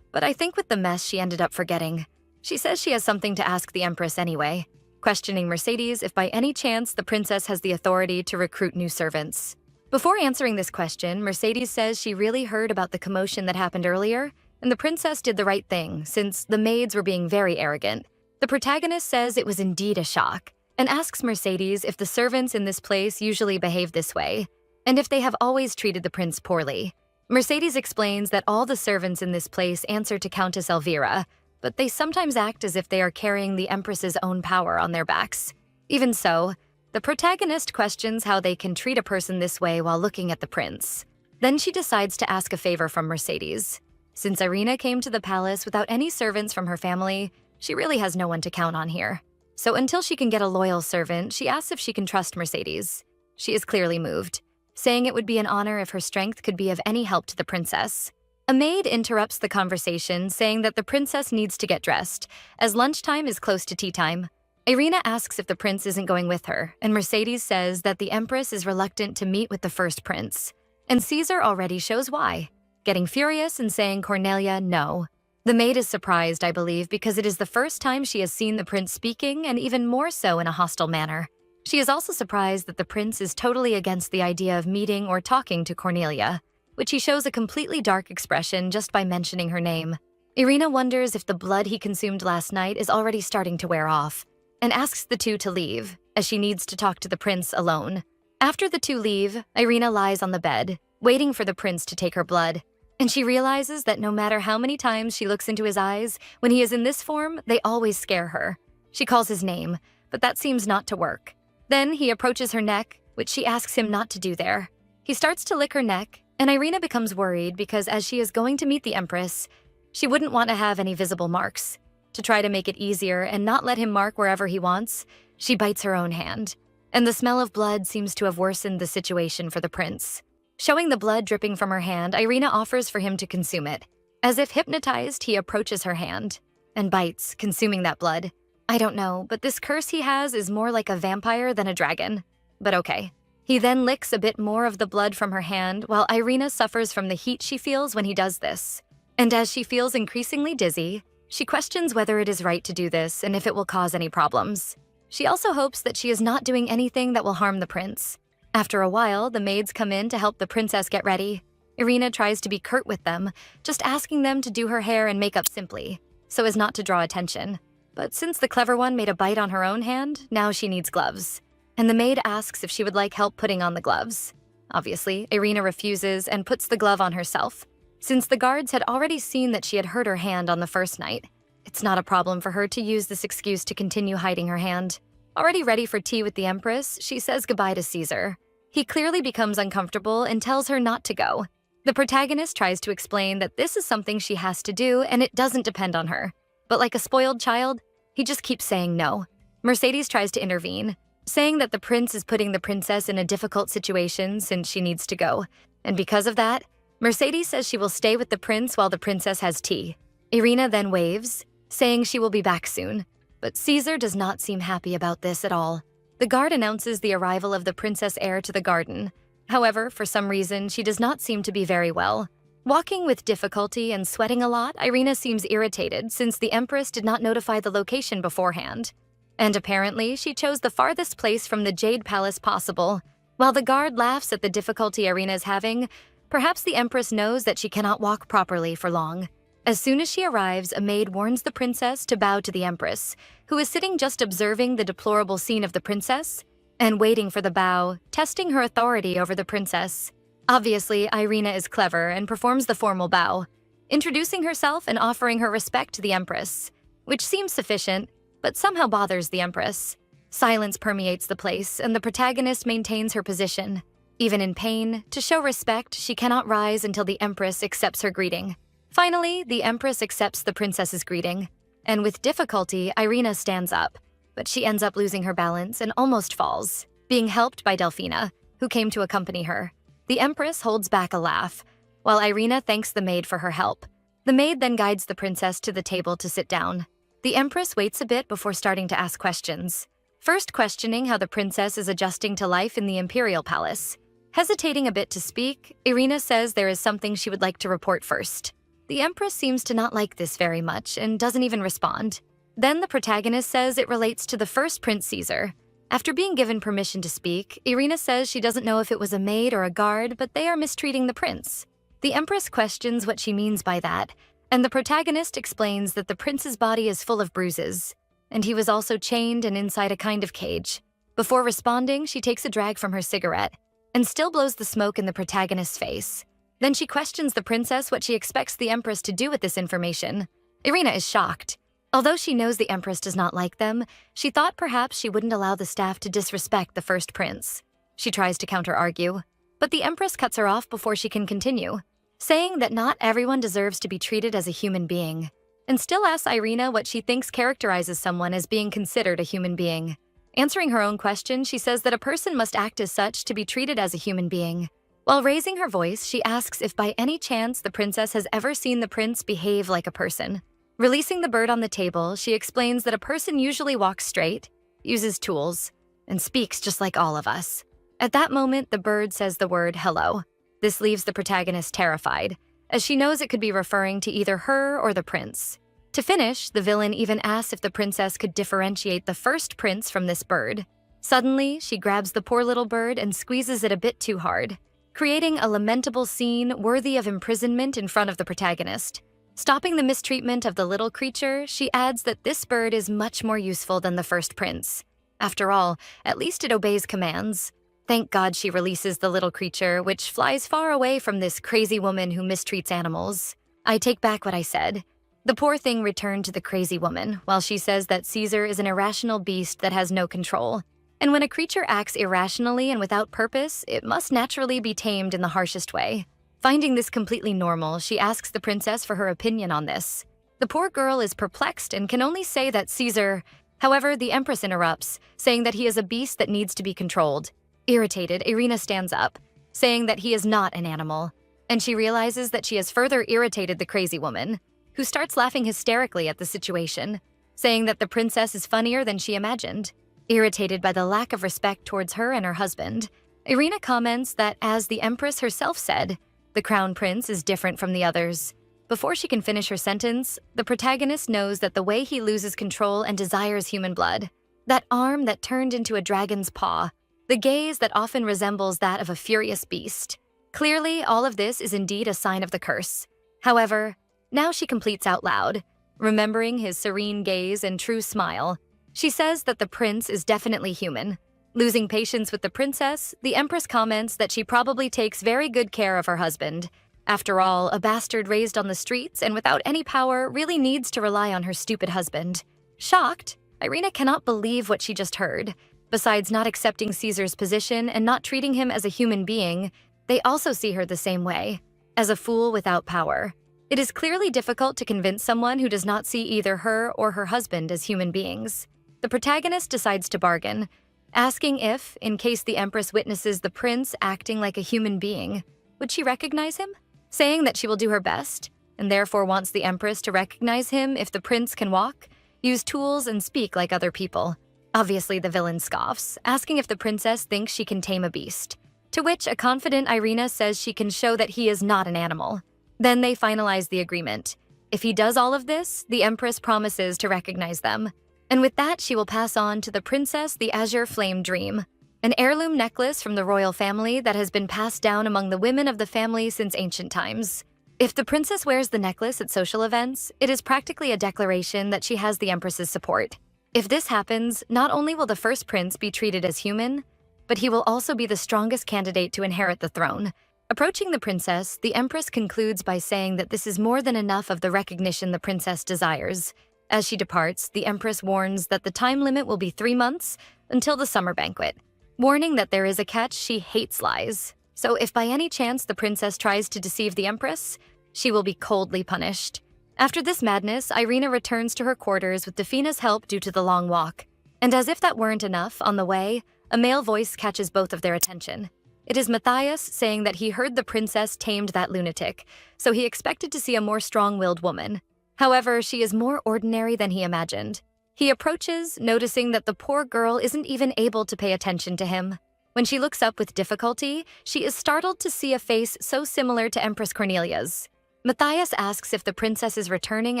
but I think with the mess she ended up forgetting. She says she has something to ask the empress anyway, questioning Mercedes if by any chance the princess has the authority to recruit new servants. Before answering this question, Mercedes says she really heard about the commotion that happened earlier, and the princess did the right thing since the maids were being very arrogant. The protagonist says it was indeed a shock, and asks Mercedes if the servants in this place usually behave this way. and if they have always treated the prince poorly. Mercedes explains that all the servants in this place answer to Countess Elvira, but they sometimes act as if they are carrying the Empress's own power on their backs. Even so, the protagonist questions how they can treat a person this way while looking at the prince. Then she decides to ask a favor from Mercedes. Since Irina came to the palace without any servants from her family, she really has no one to count on here. So until she can get a loyal servant, she asks if she can trust Mercedes. She is clearly moved, saying it would be an honor if her strength could be of any help to the princess. A maid interrupts the conversation, saying that the princess needs to get dressed, as lunchtime is close to tea time. Irina asks if the prince isn't going with her, and Mercedes says that the empress is reluctant to meet with the first prince. And Caesar already shows why, getting furious and saying Cornelia no. The maid is surprised, I believe, because it is the first time she has seen the prince speaking, and even more so in a hostile manner. She is also surprised that the prince is totally against the idea of meeting or talking to Cornelia, which he shows a completely dark expression just by mentioning her name. Irina wonders if the blood he consumed last night is already starting to wear off, and asks the two to leave, as she needs to talk to the prince alone. After the two leave, Irina lies on the bed, waiting for the prince to take her blood, and she realizes that no matter how many times she looks into his eyes, when he is in this form, they always scare her. She calls his name, but that seems not to work. Then he approaches her neck, which she asks him not to do there. He starts to lick her neck, and Irina becomes worried because as she is going to meet the empress, she wouldn't want to have any visible marks. To try to make it easier and not let him mark wherever he wants, she bites her own hand, and the smell of blood seems to have worsened the situation for the prince. Showing the blood dripping from her hand, Irina offers for him to consume it. As if hypnotized, he approaches her hand and bites, consuming that blood. I don't know, but this curse he has is more like a vampire than a dragon. But okay. He then licks a bit more of the blood from her hand, while Irina suffers from the heat she feels when he does this. And as she feels increasingly dizzy, she questions whether it is right to do this and if it will cause any problems. She also hopes that she is not doing anything that will harm the prince. After a while, the maids come in to help the princess get ready. Irina tries to be curt with them, just asking them to do her hair and makeup simply, so as not to draw attention. But since the clever one made a bite on her own hand, now she needs gloves. And the maid asks if she would like help putting on the gloves. Obviously, Irina refuses and puts the glove on herself. Since the guards had already seen that she had hurt her hand on the first night, it's not a problem for her to use this excuse to continue hiding her hand. Already ready for tea with the empress, she says goodbye to Caesar. He clearly becomes uncomfortable and tells her not to go. The protagonist tries to explain that this is something she has to do and it doesn't depend on her. But like a spoiled child, he just keeps saying no. Mercedes tries to intervene, saying that the prince is putting the princess in a difficult situation since she needs to go. And because of that, Mercedes says she will stay with the prince while the princess has tea. Irina then waves, saying she will be back soon. But Caesar does not seem happy about this at all. The guard announces the arrival of the princess heir to the garden. However, for some reason, she does not seem to be very well. Walking with difficulty and sweating a lot, Irina seems irritated since the empress did not notify the location beforehand. And apparently, she chose the farthest place from the Jade Palace possible. While the guard laughs at the difficulty Irina is having, perhaps the empress knows that she cannot walk properly for long. As soon as she arrives, a maid warns the princess to bow to the empress, who is sitting just observing the deplorable scene of the princess and waiting for the bow, testing her authority over the princess. Obviously, Irina is clever and performs the formal bow, introducing herself and offering her respect to the empress, which seems sufficient, but somehow bothers the empress. Silence permeates the place, and the protagonist maintains her position. Even in pain, to show respect, she cannot rise until the empress accepts her greeting. Finally, the empress accepts the princess's greeting, and with difficulty, Irina stands up, but she ends up losing her balance and almost falls, being helped by Delphina, who came to accompany her. The empress holds back a laugh, while Irina thanks the maid for her help. The maid then guides the princess to the table to sit down. The empress waits a bit before starting to ask questions, first questioning how the princess is adjusting to life in the imperial palace. Hesitating a bit to speak, Irina says there is something she would like to report first. The empress seems to not like this very much and doesn't even respond. Then the protagonist says it relates to the first Prince Caesar. After being given permission to speak, Irina says she doesn't know if it was a maid or a guard, but they are mistreating the prince. The empress questions what she means by that, and the protagonist explains that the prince's body is full of bruises, and he was also chained and inside a kind of cage. Before responding, she takes a drag from her cigarette, and still blows the smoke in the protagonist's face. Then she questions the princess what she expects the Empress to do with this information. Irina is shocked. Although she knows the Empress does not like them, she thought perhaps she wouldn't allow the staff to disrespect the first prince. She tries to counter-argue, but the Empress cuts her off before she can continue, saying that not everyone deserves to be treated as a human being, and still asks Irina what she thinks characterizes someone as being considered a human being. Answering her own question, she says that a person must act as such to be treated as a human being. While raising her voice, she asks if by any chance the princess has ever seen the prince behave like a person. Releasing the bird on the table, she explains that a person usually walks straight, uses tools, and speaks just like all of us. At that moment, the bird says the word hello. This leaves the protagonist terrified, as she knows it could be referring to either her or the prince. To finish, the villain even asks if the princess could differentiate the first prince from this bird. Suddenly, she grabs the poor little bird and squeezes it a bit too hard, creating a lamentable scene worthy of imprisonment in front of the protagonist. Stopping the mistreatment of the little creature, she adds that this bird is much more useful than the first prince. After all, at least it obeys commands. Thank God she releases the little creature, which flies far away from this crazy woman who mistreats animals. I take back what I said. The poor thing returned to the crazy woman, while she says that Caesar is an irrational beast that has no control. And when a creature acts irrationally and without purpose, it must naturally be tamed in the harshest way. Finding this completely normal, she asks the princess for her opinion on this. The poor girl is perplexed and can only say that Caesar... However, the Empress interrupts, saying that he is a beast that needs to be controlled. Irritated, Irina stands up, saying that he is not an animal, and she realizes that she has further irritated the crazy woman, who starts laughing hysterically at the situation, saying that the princess is funnier than she imagined. Irritated by the lack of respect towards her and her husband, Irina comments that, as the Empress herself said, the crown prince is different from the others. Before she can finish her sentence, the protagonist knows that the way he loses control and desires human blood, that arm that turned into a dragon's paw, the gaze that often resembles that of a furious beast. Clearly, all of this is indeed a sign of the curse. However, now she completes out loud, remembering his serene gaze and true smile. She says that the prince is definitely human. Losing patience with the princess, the Empress comments that she probably takes very good care of her husband. After all, a bastard raised on the streets and without any power really needs to rely on her stupid husband. Shocked, Irina cannot believe what she just heard. Besides not accepting Caesar's position and not treating him as a human being, they also see her the same way, as a fool without power. It is clearly difficult to convince someone who does not see either her or her husband as human beings. The protagonist decides to bargain, asking if, in case the Empress witnesses the prince acting like a human being, would she recognize him? Saying that she will do her best, and therefore wants the Empress to recognize him if the prince can walk, use tools, and speak like other people. Obviously, the villain scoffs, asking if the princess thinks she can tame a beast, to which a confident Irina says she can show that he is not an animal. Then they finalize the agreement. If he does all of this, the Empress promises to recognize them. And with that, she will pass on to the princess the Azure Flame Dream, an heirloom necklace from the royal family that has been passed down among the women of the family since ancient times. If the princess wears the necklace at social events, it is practically a declaration that she has the Empress's support. If this happens, not only will the first prince be treated as human, but he will also be the strongest candidate to inherit the throne. Approaching the princess, the Empress concludes by saying that this is more than enough of the recognition the princess desires. As she departs, the Empress warns that the time limit will be 3 months until the summer banquet, warning that there is a catch: she hates lies. So if by any chance the princess tries to deceive the Empress, she will be coldly punished. After this madness, Irina returns to her quarters with Defina's help due to the long walk. And as if that weren't enough, on the way, a male voice catches both of their attention. It is Matthias saying that he heard the princess tamed that lunatic, so he expected to see a more strong-willed woman. However, she is more ordinary than he imagined. He approaches, noticing that the poor girl isn't even able to pay attention to him. When she looks up with difficulty, she is startled to see a face so similar to Empress Cornelia's. Matthias asks if the princess is returning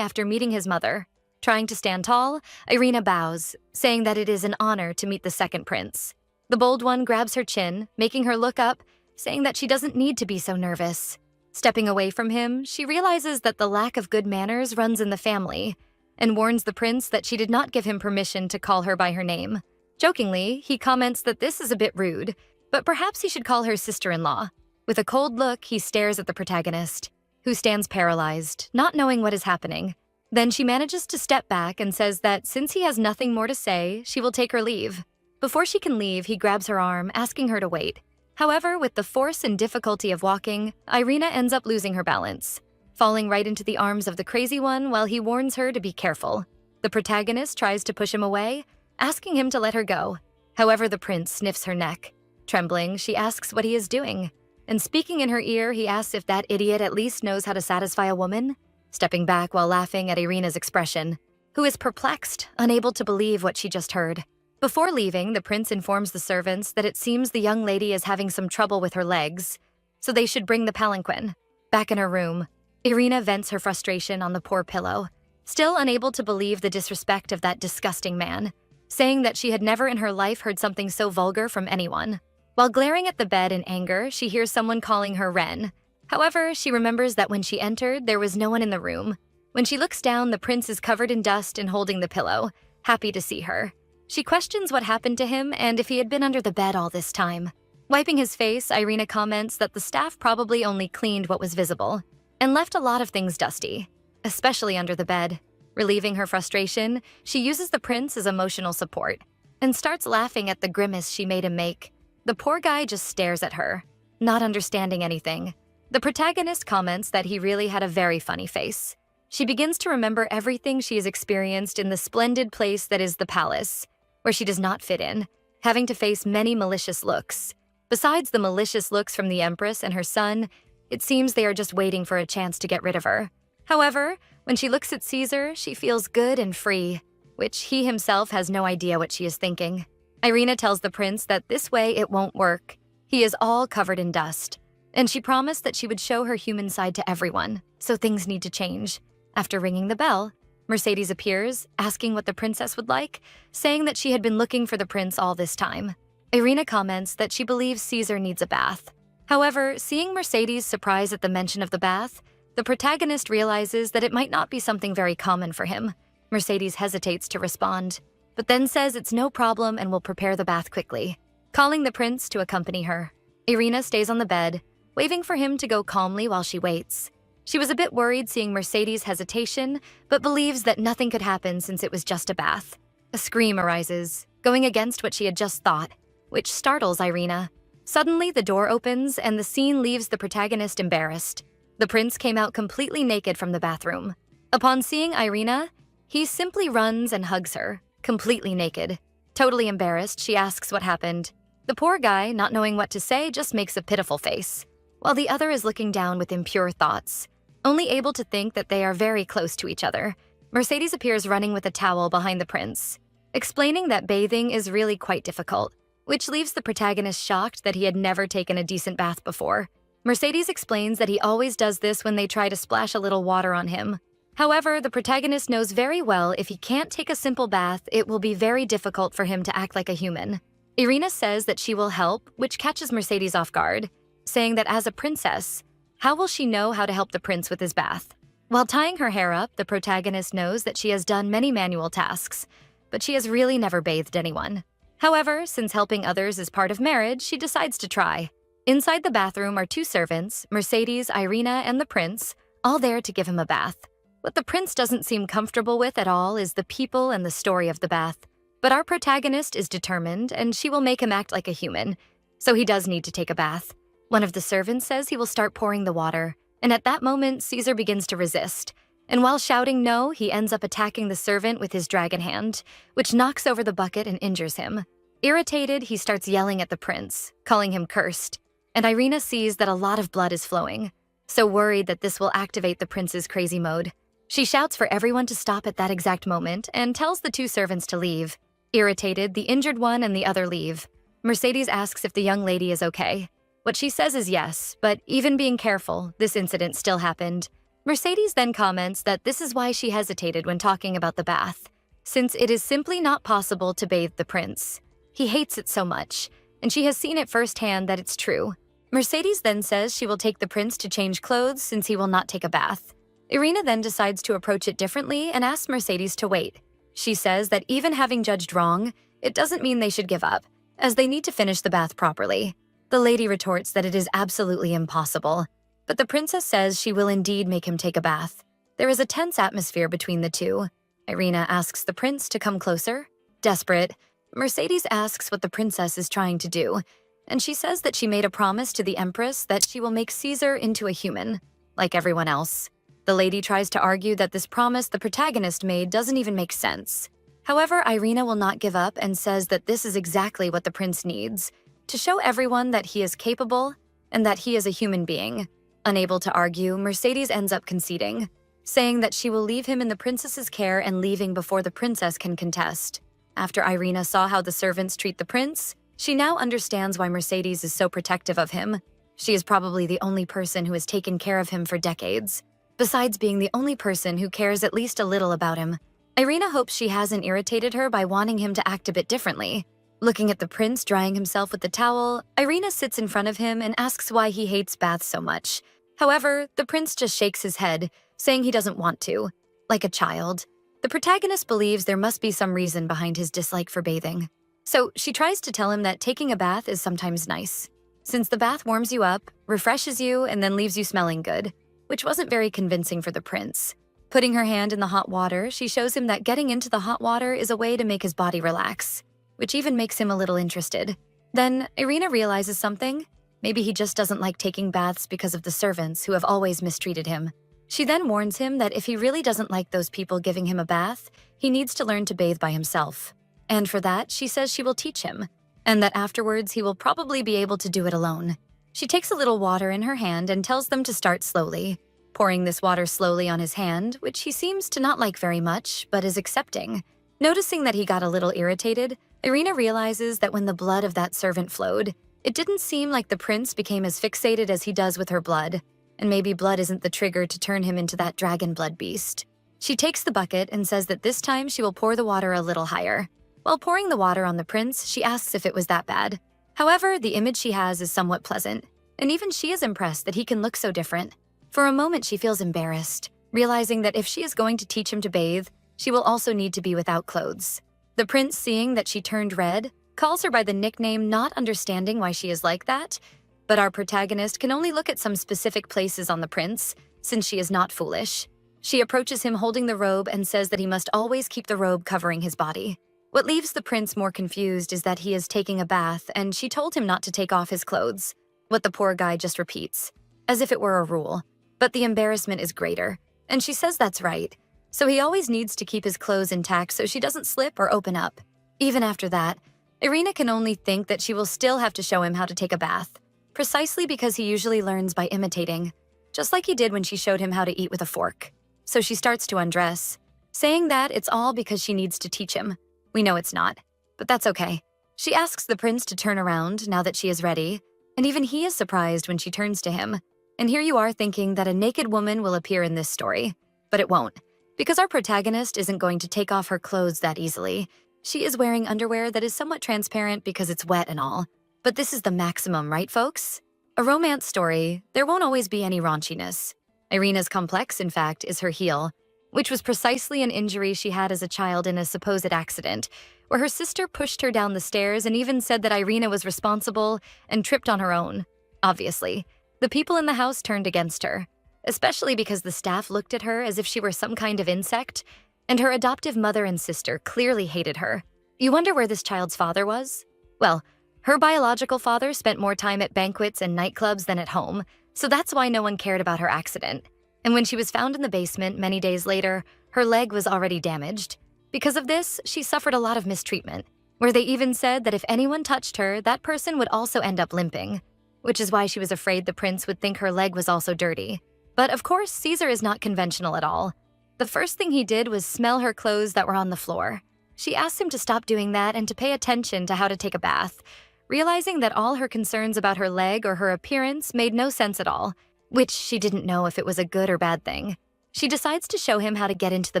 after meeting his mother. Trying to stand tall, Irina bows, saying that it is an honor to meet the second prince. The bold one grabs her chin, making her look up, saying that she doesn't need to be so nervous. Stepping away from him, she realizes that the lack of good manners runs in the family, and warns the prince that she did not give him permission to call her by her name. Jokingly, he comments that this is a bit rude, but perhaps he should call her sister-in-law. With a cold look, he stares at the protagonist, who stands paralyzed, not knowing what is happening. Then she manages to step back and says that since he has nothing more to say, she will take her leave. Before she can leave, he grabs her arm, asking her to wait. However, with the force and difficulty of walking, Irina ends up losing her balance, falling right into the arms of the crazy one while he warns her to be careful. The protagonist tries to push him away, asking him to let her go. However, the prince sniffs her neck. Trembling, she asks what he is doing. And speaking in her ear, he asks if that idiot at least knows how to satisfy a woman, stepping back while laughing at Irina's expression, who is perplexed, unable to believe what she just heard. Before leaving, the prince informs the servants that it seems the young lady is having some trouble with her legs, so they should bring the palanquin. Back in her room, Irina vents her frustration on the poor pillow, still unable to believe the disrespect of that disgusting man, saying that she had never in her life heard something so vulgar from anyone. While glaring at the bed in anger, she hears someone calling her Ren. However, she remembers that when she entered, there was no one in the room. When she looks down, the prince is covered in dust and holding the pillow, happy to see her. She questions what happened to him and if he had been under the bed all this time. Wiping his face, Irina comments that the staff probably only cleaned what was visible and left a lot of things dusty, especially under the bed. Relieving her frustration, she uses the prince as emotional support and starts laughing at the grimace she made him make. The poor guy just stares at her, not understanding anything. The protagonist comments that he really had a very funny face. She begins to remember everything she has experienced in the splendid place that is the palace, where she does not fit in, having to face many malicious looks. Besides the malicious looks from the Empress and her son, it seems they are just waiting for a chance to get rid of her. However, when she looks at Caesar, she feels good and free, which he himself has no idea what she is thinking. Irina tells the prince that this way it won't work. He is all covered in dust, and she promised that she would show her human side to everyone, so things need to change. After ringing the bell, Mercedes appears, asking what the princess would like, saying that she had been looking for the prince all this time. Irina comments that she believes Caesar needs a bath. However, seeing Mercedes' surprise at the mention of the bath, the protagonist realizes that it might not be something very common for him. Mercedes hesitates to respond, but then says it's no problem and will prepare the bath quickly, calling the prince to accompany her. Irina stays on the bed, waving for him to go calmly while she waits. She was a bit worried seeing Mercedes' hesitation, but believes that nothing could happen since it was just a bath. A scream arises, going against what she had just thought, which startles Irina. Suddenly, the door opens and the scene leaves the protagonist embarrassed. The prince came out completely naked from the bathroom. Upon seeing Irina, he simply runs and hugs her, completely naked. Totally embarrassed, she asks what happened. The poor guy, not knowing what to say, just makes a pitiful face, while the other is looking down with impure thoughts, only able to think that they are very close to each other. Mercedes appears running with a towel behind the prince, explaining that bathing is really quite difficult, which leaves the protagonist shocked that he had never taken a decent bath before. Mercedes explains that he always does this when they try to splash a little water on him. However, the protagonist knows very well if he can't take a simple bath, it will be very difficult for him to act like a human. Irina says that she will help, which catches Mercedes off guard, saying that as a princess, how will she know how to help the prince with his bath? While tying her hair up, the protagonist knows that she has done many manual tasks, but she has really never bathed anyone. However, since helping others is part of marriage, she decides to try. Inside the bathroom are two servants, Mercedes, Irina, and the prince, all there to give him a bath. What the prince doesn't seem comfortable with at all is the people and the story of the bath. But our protagonist is determined, and she will make him act like a human, so he does need to take a bath. One of the servants says he will start pouring the water, and at that moment, Caesar begins to resist. And while shouting no, he ends up attacking the servant with his dragon hand, which knocks over the bucket and injures him. Irritated, he starts yelling at the prince, calling him cursed, and Irina sees that a lot of blood is flowing, so worried that this will activate the prince's crazy mode. She shouts for everyone to stop at that exact moment and tells the two servants to leave. Irritated, the injured one and the other leave. Mercedes asks if the young lady is okay. What she says is yes, but even being careful, this incident still happened. Mercedes then comments that this is why she hesitated when talking about the bath, since it is simply not possible to bathe the prince. He hates it so much, and she has seen it firsthand that it's true. Mercedes then says she will take the prince to change clothes since he will not take a bath. Irina then decides to approach it differently and asks Mercedes to wait. She says that even having judged wrong, it doesn't mean they should give up, as they need to finish the bath properly. The lady retorts that it is absolutely impossible, but the princess says she will indeed make him take a bath. There is a tense atmosphere between the two. Irina asks the prince to come closer. Desperate, Mercedes asks what the princess is trying to do, and she says that she made a promise to the empress that she will make Caesar into a human, like everyone else. The lady tries to argue that this promise the protagonist made doesn't even make sense. However, Irina will not give up and says that this is exactly what the prince needs, to show everyone that he is capable and that he is a human being. Unable to argue, Mercedes ends up conceding, saying that she will leave him in the princess's care and leaving before the princess can contest. After Irina saw how the servants treat the prince, she now understands why Mercedes is so protective of him. She is probably the only person who has taken care of him for decades, besides being the only person who cares at least a little about him. Irina hopes she hasn't irritated her by wanting him to act a bit differently. Looking at the prince drying himself with the towel, Irina sits in front of him and asks why he hates baths so much. However, the prince just shakes his head, saying he doesn't want to, like a child. The protagonist believes there must be some reason behind his dislike for bathing. So she tries to tell him that taking a bath is sometimes nice, since the bath warms you up, refreshes you, and then leaves you smelling good, which wasn't very convincing for the prince. Putting her hand in the hot water, she shows him that getting into the hot water is a way to make his body relax, which even makes him a little interested. Then, Irina realizes something. Maybe he just doesn't like taking baths because of the servants who have always mistreated him. She then warns him that if he really doesn't like those people giving him a bath, he needs to learn to bathe by himself. And for that, she says she will teach him, and that afterwards he will probably be able to do it alone. She takes a little water in her hand and tells them to start slowly, pouring this water slowly on his hand, which he seems to not like very much, but is accepting. Noticing that he got a little irritated, Irina realizes that when the blood of that servant flowed, it didn't seem like the prince became as fixated as he does with her blood, and maybe blood isn't the trigger to turn him into that dragon blood beast. She takes the bucket and says that this time she will pour the water a little higher. While pouring the water on the prince, she asks if it was that bad. However, the image she has is somewhat pleasant, and even she is impressed that he can look so different. For a moment, she feels embarrassed, realizing that if she is going to teach him to bathe, she will also need to be without clothes. The prince, seeing that she turned red, calls her by the nickname, not understanding why she is like that. But our protagonist can only look at some specific places on the prince, since she is not foolish. She approaches him holding the robe and says that he must always keep the robe covering his body. What leaves the prince more confused is that he is taking a bath and she told him not to take off his clothes, what the poor guy just repeats, as if it were a rule. But the embarrassment is greater, and she says that's right. So he always needs to keep his clothes intact so she doesn't slip or open up. Even after that, Irina can only think that she will still have to show him how to take a bath, precisely because he usually learns by imitating, just like he did when she showed him how to eat with a fork. So she starts to undress, saying that it's all because she needs to teach him. We know it's not, but that's okay. She asks the prince to turn around now that she is ready, and even he is surprised when she turns to him. And here you are thinking that a naked woman will appear in this story, but it won't, because our protagonist isn't going to take off her clothes that easily. She is wearing underwear that is somewhat transparent because it's wet and all. But this is the maximum, right, folks? A romance story, there won't always be any raunchiness. Irina's complex, in fact, is her heel, which was precisely an injury she had as a child in a supposed accident, where her sister pushed her down the stairs and even said that Irina was responsible and tripped on her own. Obviously, the people in the house turned against her, especially because the staff looked at her as if she were some kind of insect, and her adoptive mother and sister clearly hated her. You wonder where this child's father was? Well, her biological father spent more time at banquets and nightclubs than at home, so that's why no one cared about her accident. And when she was found in the basement many days later, her leg was already damaged. Because of this, she suffered a lot of mistreatment, where they even said that if anyone touched her, that person would also end up limping, which is why she was afraid the prince would think her leg was also dirty. But of course, Caesar is not conventional at all. The first thing he did was smell her clothes that were on the floor. She asked him to stop doing that and to pay attention to how to take a bath, realizing that all her concerns about her leg or her appearance made no sense at all, which she didn't know if it was a good or bad thing. She decides to show him how to get into the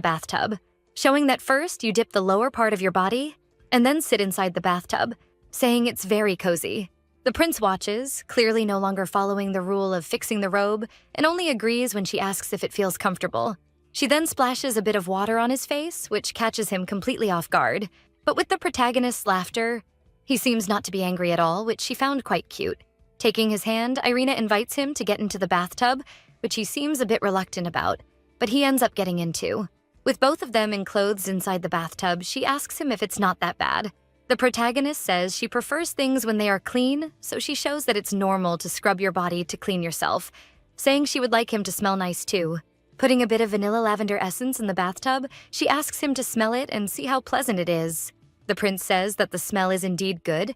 bathtub, showing that first you dip the lower part of your body and then sit inside the bathtub, saying it's very cozy. The prince watches, clearly no longer following the rule of fixing the robe, and only agrees when she asks if it feels comfortable. She then splashes a bit of water on his face, which catches him completely off guard. But with the protagonist's laughter, he seems not to be angry at all, which she found quite cute. Taking his hand, Irina invites him to get into the bathtub, which he seems a bit reluctant about, but he ends up getting into. With both of them in clothes inside the bathtub, she asks him if it's not that bad. The protagonist says she prefers things when they are clean, so she shows that it's normal to scrub your body to clean yourself, saying she would like him to smell nice too. Putting a bit of vanilla lavender essence in the bathtub, she asks him to smell it and see how pleasant it is. The prince says that the smell is indeed good,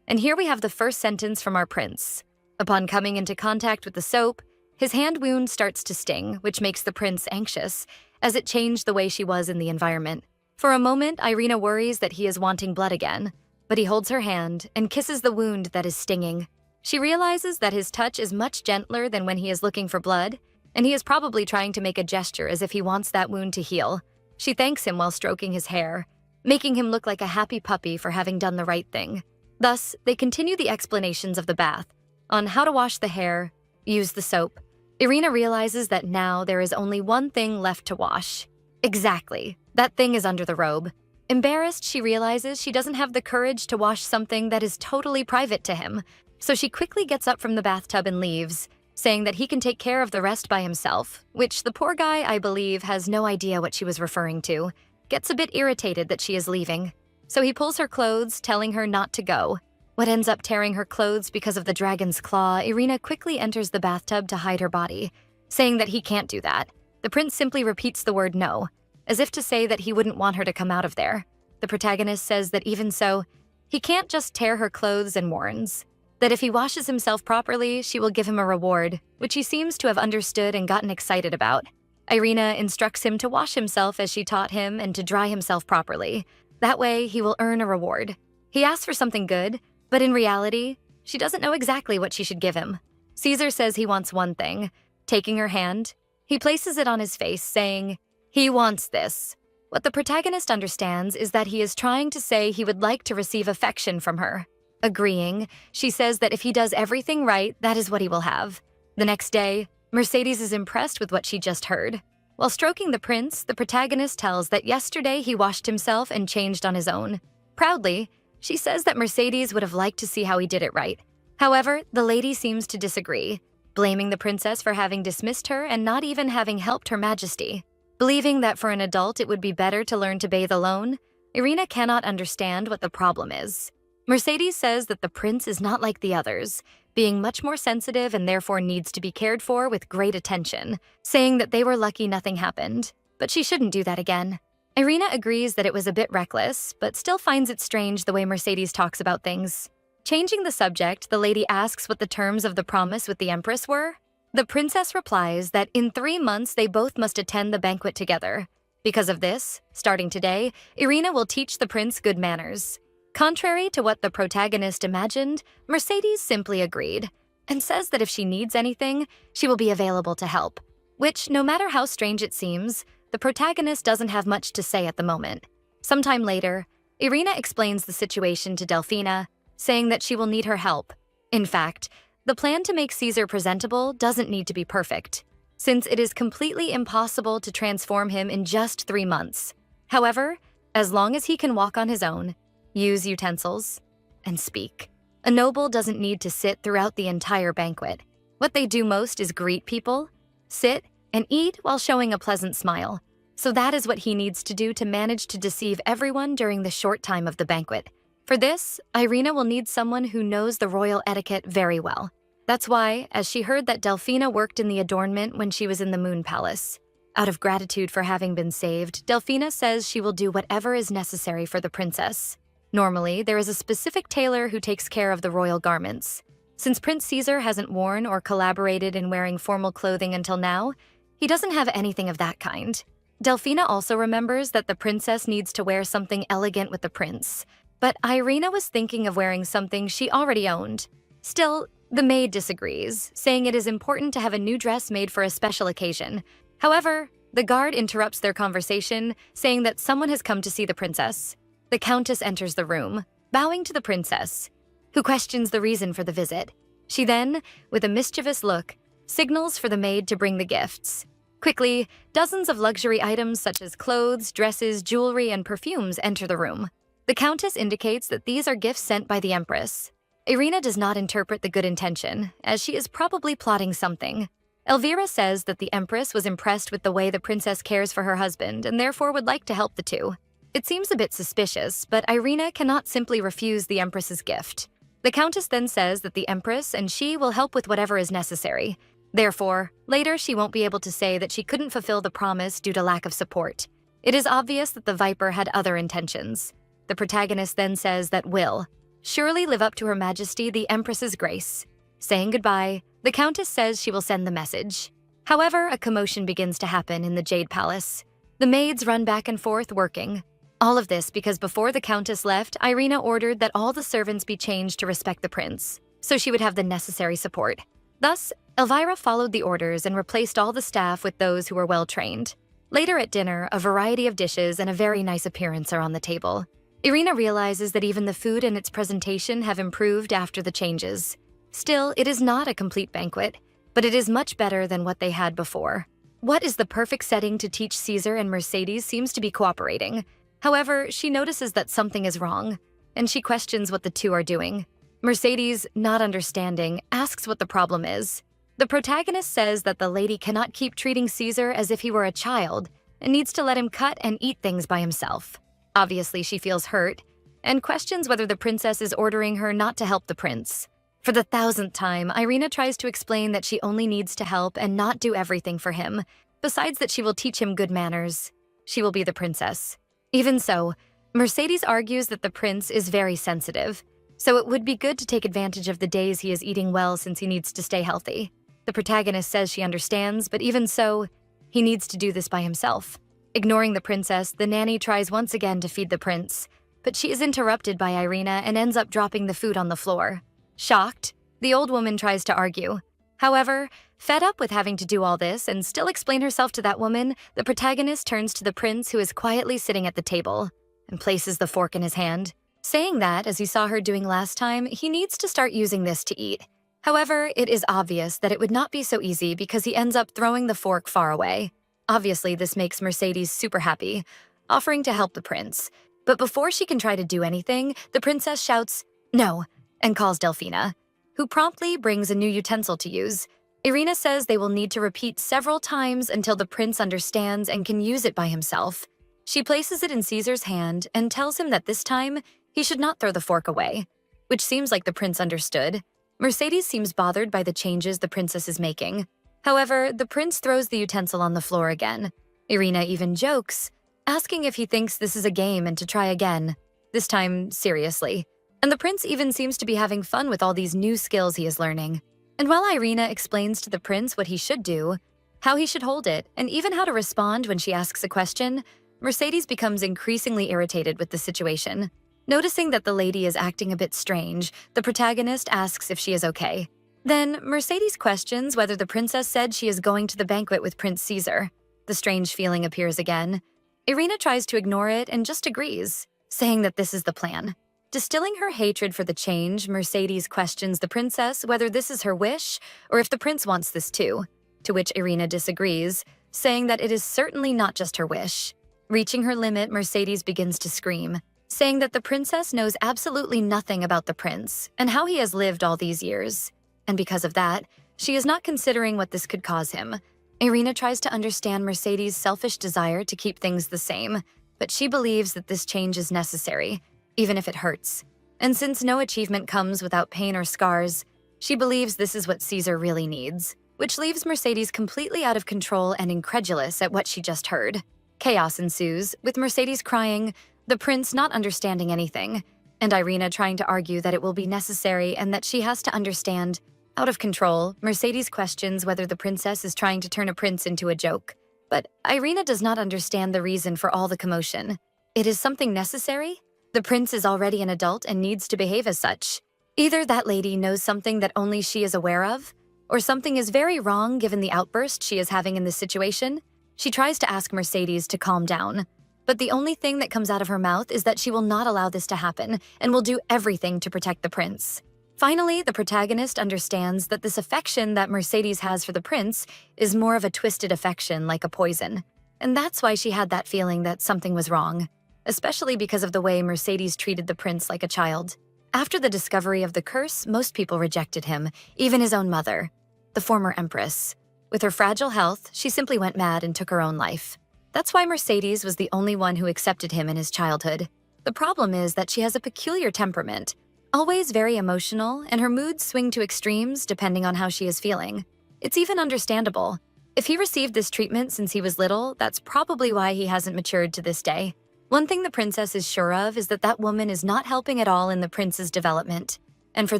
and here we have the first sentence from our prince. Upon coming into contact with the soap, his hand wound starts to sting, which makes the prince anxious, as it changed the way she was in the environment. For a moment, Irina worries that he is wanting blood again, but he holds her hand and kisses the wound that is stinging. She realizes that his touch is much gentler than when he is looking for blood, and he is probably trying to make a gesture as if he wants that wound to heal. She thanks him while stroking his hair, making him look like a happy puppy for having done the right thing. Thus, they continue the explanations of the bath on how to wash the hair, use the soap. Irina realizes that now there is only one thing left to wash. Exactly. That thing is under the robe. Embarrassed, she realizes she doesn't have the courage to wash something that is totally private to him, so she quickly gets up from the bathtub and leaves, saying that he can take care of the rest by himself, which the poor guy, I believe, has no idea what she was referring to, gets a bit irritated that she is leaving. So he pulls her clothes, telling her not to go. What ends up tearing her clothes because of the dragon's claw, Irina quickly enters the bathtub to hide her body, saying that he can't do that. The prince simply repeats the word no, as if to say that he wouldn't want her to come out of there. The protagonist says that even so, he can't just tear her clothes and warns that if he washes himself properly, she will give him a reward, which he seems to have understood and gotten excited about. Irina instructs him to wash himself as she taught him and to dry himself properly. That way, he will earn a reward. He asks for something good, but in reality, she doesn't know exactly what she should give him. Caesar says he wants one thing. Taking her hand, he places it on his face, saying, "He wants this." What the protagonist understands is that he is trying to say he would like to receive affection from her. Agreeing, she says that if he does everything right, that is what he will have. The next day, Mercedes is impressed with what she just heard. While stroking the prince, the protagonist tells that yesterday he washed himself and changed on his own. Proudly, she says that Mercedes would have liked to see how he did it right. However, the lady seems to disagree, blaming the princess for having dismissed her and not even having helped Her Majesty. Believing that for an adult it would be better to learn to bathe alone, Irina cannot understand what the problem is. Mercedes says that the prince is not like the others, being much more sensitive and therefore needs to be cared for with great attention, saying that they were lucky nothing happened, but she shouldn't do that again. Irina agrees that it was a bit reckless, but still finds it strange the way Mercedes talks about things. Changing the subject, the lady asks what the terms of the promise with the empress were. The princess replies that in 3 months they both must attend the banquet together. Because of this, starting today, Irina will teach the prince good manners. Contrary to what the protagonist imagined, Mercedes simply agreed, and says that if she needs anything, she will be available to help. Which, no matter how strange it seems, the protagonist doesn't have much to say at the moment. Sometime later, Irina explains the situation to Delphina, saying that she will need her help. In fact, the plan to make Caesar presentable doesn't need to be perfect, since it is completely impossible to transform him in just 3 months. However, as long as he can walk on his own, use utensils, and speak, a noble doesn't need to sit throughout the entire banquet. What they do most is greet people, sit, and eat while showing a pleasant smile. So that is what he needs to do to manage to deceive everyone during the short time of the banquet. For this, Irina will need someone who knows the royal etiquette very well. That's why, as she heard that Delphina worked in the adornment when she was in the Moon Palace, out of gratitude for having been saved, Delphina says she will do whatever is necessary for the princess. Normally, there is a specific tailor who takes care of the royal garments. Since Prince Caesar hasn't worn or collaborated in wearing formal clothing until now, he doesn't have anything of that kind. Delphina also remembers that the princess needs to wear something elegant with the prince, but Irina was thinking of wearing something she already owned. Still, the maid disagrees, saying it is important to have a new dress made for a special occasion. However, the guard interrupts their conversation, saying that someone has come to see the princess. The countess enters the room, bowing to the princess, who questions the reason for the visit. She then, with a mischievous look, signals for the maid to bring the gifts. Quickly, dozens of luxury items such as clothes, dresses, jewelry, and perfumes enter the room. The countess indicates that these are gifts sent by the empress. Irina does not interpret the good intention, as she is probably plotting something. Elvira says that the Empress was impressed with the way the princess cares for her husband and therefore would like to help the two. It seems a bit suspicious, but Irina cannot simply refuse the Empress's gift. The Countess then says that the Empress and she will help with whatever is necessary. Therefore, later she won't be able to say that she couldn't fulfill the promise due to lack of support. It is obvious that the Viper had other intentions. The protagonist then says that will surely live up to Her Majesty the Empress's grace. Saying goodbye, the Countess says she will send the message. However, a commotion begins to happen in the Jade Palace. The maids run back and forth working. All of this because before the Countess left, Irina ordered that all the servants be changed to respect the prince, so she would have the necessary support. Thus, Elvira followed the orders and replaced all the staff with those who were well-trained. Later at dinner, a variety of dishes and a very nice appearance are on the table. Irina realizes that even the food and its presentation have improved after the changes. Still, it is not a complete banquet, but it is much better than what they had before. What is the perfect setting to teach Caesar and Mercedes seems to be cooperating. However, she notices that something is wrong, and she questions what the two are doing. Mercedes, not understanding, asks what the problem is. The protagonist says that the lady cannot keep treating Caesar as if he were a child and needs to let him cut and eat things by himself. Obviously, she feels hurt and questions whether the princess is ordering her not to help the prince. For the 1000th time, Irina tries to explain that she only needs to help and not do everything for him, besides that she will teach him good manners. She will be the princess. Even so, Mercedes argues that the prince is very sensitive, so it would be good to take advantage of the days he is eating well since he needs to stay healthy. The protagonist says she understands, but even so, he needs to do this by himself. Ignoring the princess, the nanny tries once again to feed the prince, but she is interrupted by Irina and ends up dropping the food on the floor. Shocked, the old woman tries to argue. However, fed up with having to do all this and still explain herself to that woman, the protagonist turns to the prince who is quietly sitting at the table and places the fork in his hand, saying that, as he saw her doing last time, he needs to start using this to eat. However, it is obvious that it would not be so easy because he ends up throwing the fork far away. Obviously, this makes Mercedes super happy, offering to help the prince. But before she can try to do anything, the princess shouts, "No," and calls Delphina, who promptly brings a new utensil to use. Irina says they will need to repeat several times until the prince understands and can use it by himself. She places it in Caesar's hand and tells him that this time, he should not throw the fork away, which seems like the prince understood. Mercedes seems bothered by the changes the princess is making. However, the prince throws the utensil on the floor again. Irina even jokes, asking if he thinks this is a game and to try again, this time seriously. And the prince even seems to be having fun with all these new skills he is learning. And while Irina explains to the prince what he should do, how he should hold it, and even how to respond when she asks a question, Mercedes becomes increasingly irritated with the situation. Noticing that the lady is acting a bit strange, the protagonist asks if she is okay. Then, Mercedes questions whether the princess said she is going to the banquet with Prince Caesar. The strange feeling appears again. Irina tries to ignore it and just agrees, saying that this is the plan. Distilling her hatred for the change, Mercedes questions the princess whether this is her wish or if the prince wants this too, to which Irina disagrees, saying that it is certainly not just her wish. Reaching her limit, Mercedes begins to scream, saying that the princess knows absolutely nothing about the prince and how he has lived all these years. And because of that, she is not considering what this could cause him. Irina tries to understand Mercedes' selfish desire to keep things the same, but she believes that this change is necessary, even if it hurts. And since no achievement comes without pain or scars, she believes this is what Caesar really needs, which leaves Mercedes completely out of control and incredulous at what she just heard. Chaos ensues, with Mercedes crying, the prince not understanding anything, and Irina trying to argue that it will be necessary and that she has to understand. Out of control, Mercedes questions whether the princess is trying to turn a prince into a joke. But Irina does not understand the reason for all the commotion. It is something necessary? The prince is already an adult and needs to behave as such. Either that lady knows something that only she is aware of, or something is very wrong given the outburst she is having in this situation. She tries to ask Mercedes to calm down, but the only thing that comes out of her mouth is that she will not allow this to happen and will do everything to protect the prince. Finally, the protagonist understands that this affection that Mercedes has for the prince is more of a twisted affection like a poison. And that's why she had that feeling that something was wrong, especially because of the way Mercedes treated the prince like a child. After the discovery of the curse, most people rejected him, even his own mother, the former empress. With her fragile health, she simply went mad and took her own life. That's why Mercedes was the only one who accepted him in his childhood. The problem is that she has a peculiar temperament, always very emotional, and her moods swing to extremes depending on how she is feeling. It's even understandable. If he received this treatment since he was little, that's probably why he hasn't matured to this day. One thing the princess is sure of is that that woman is not helping at all in the prince's development. And for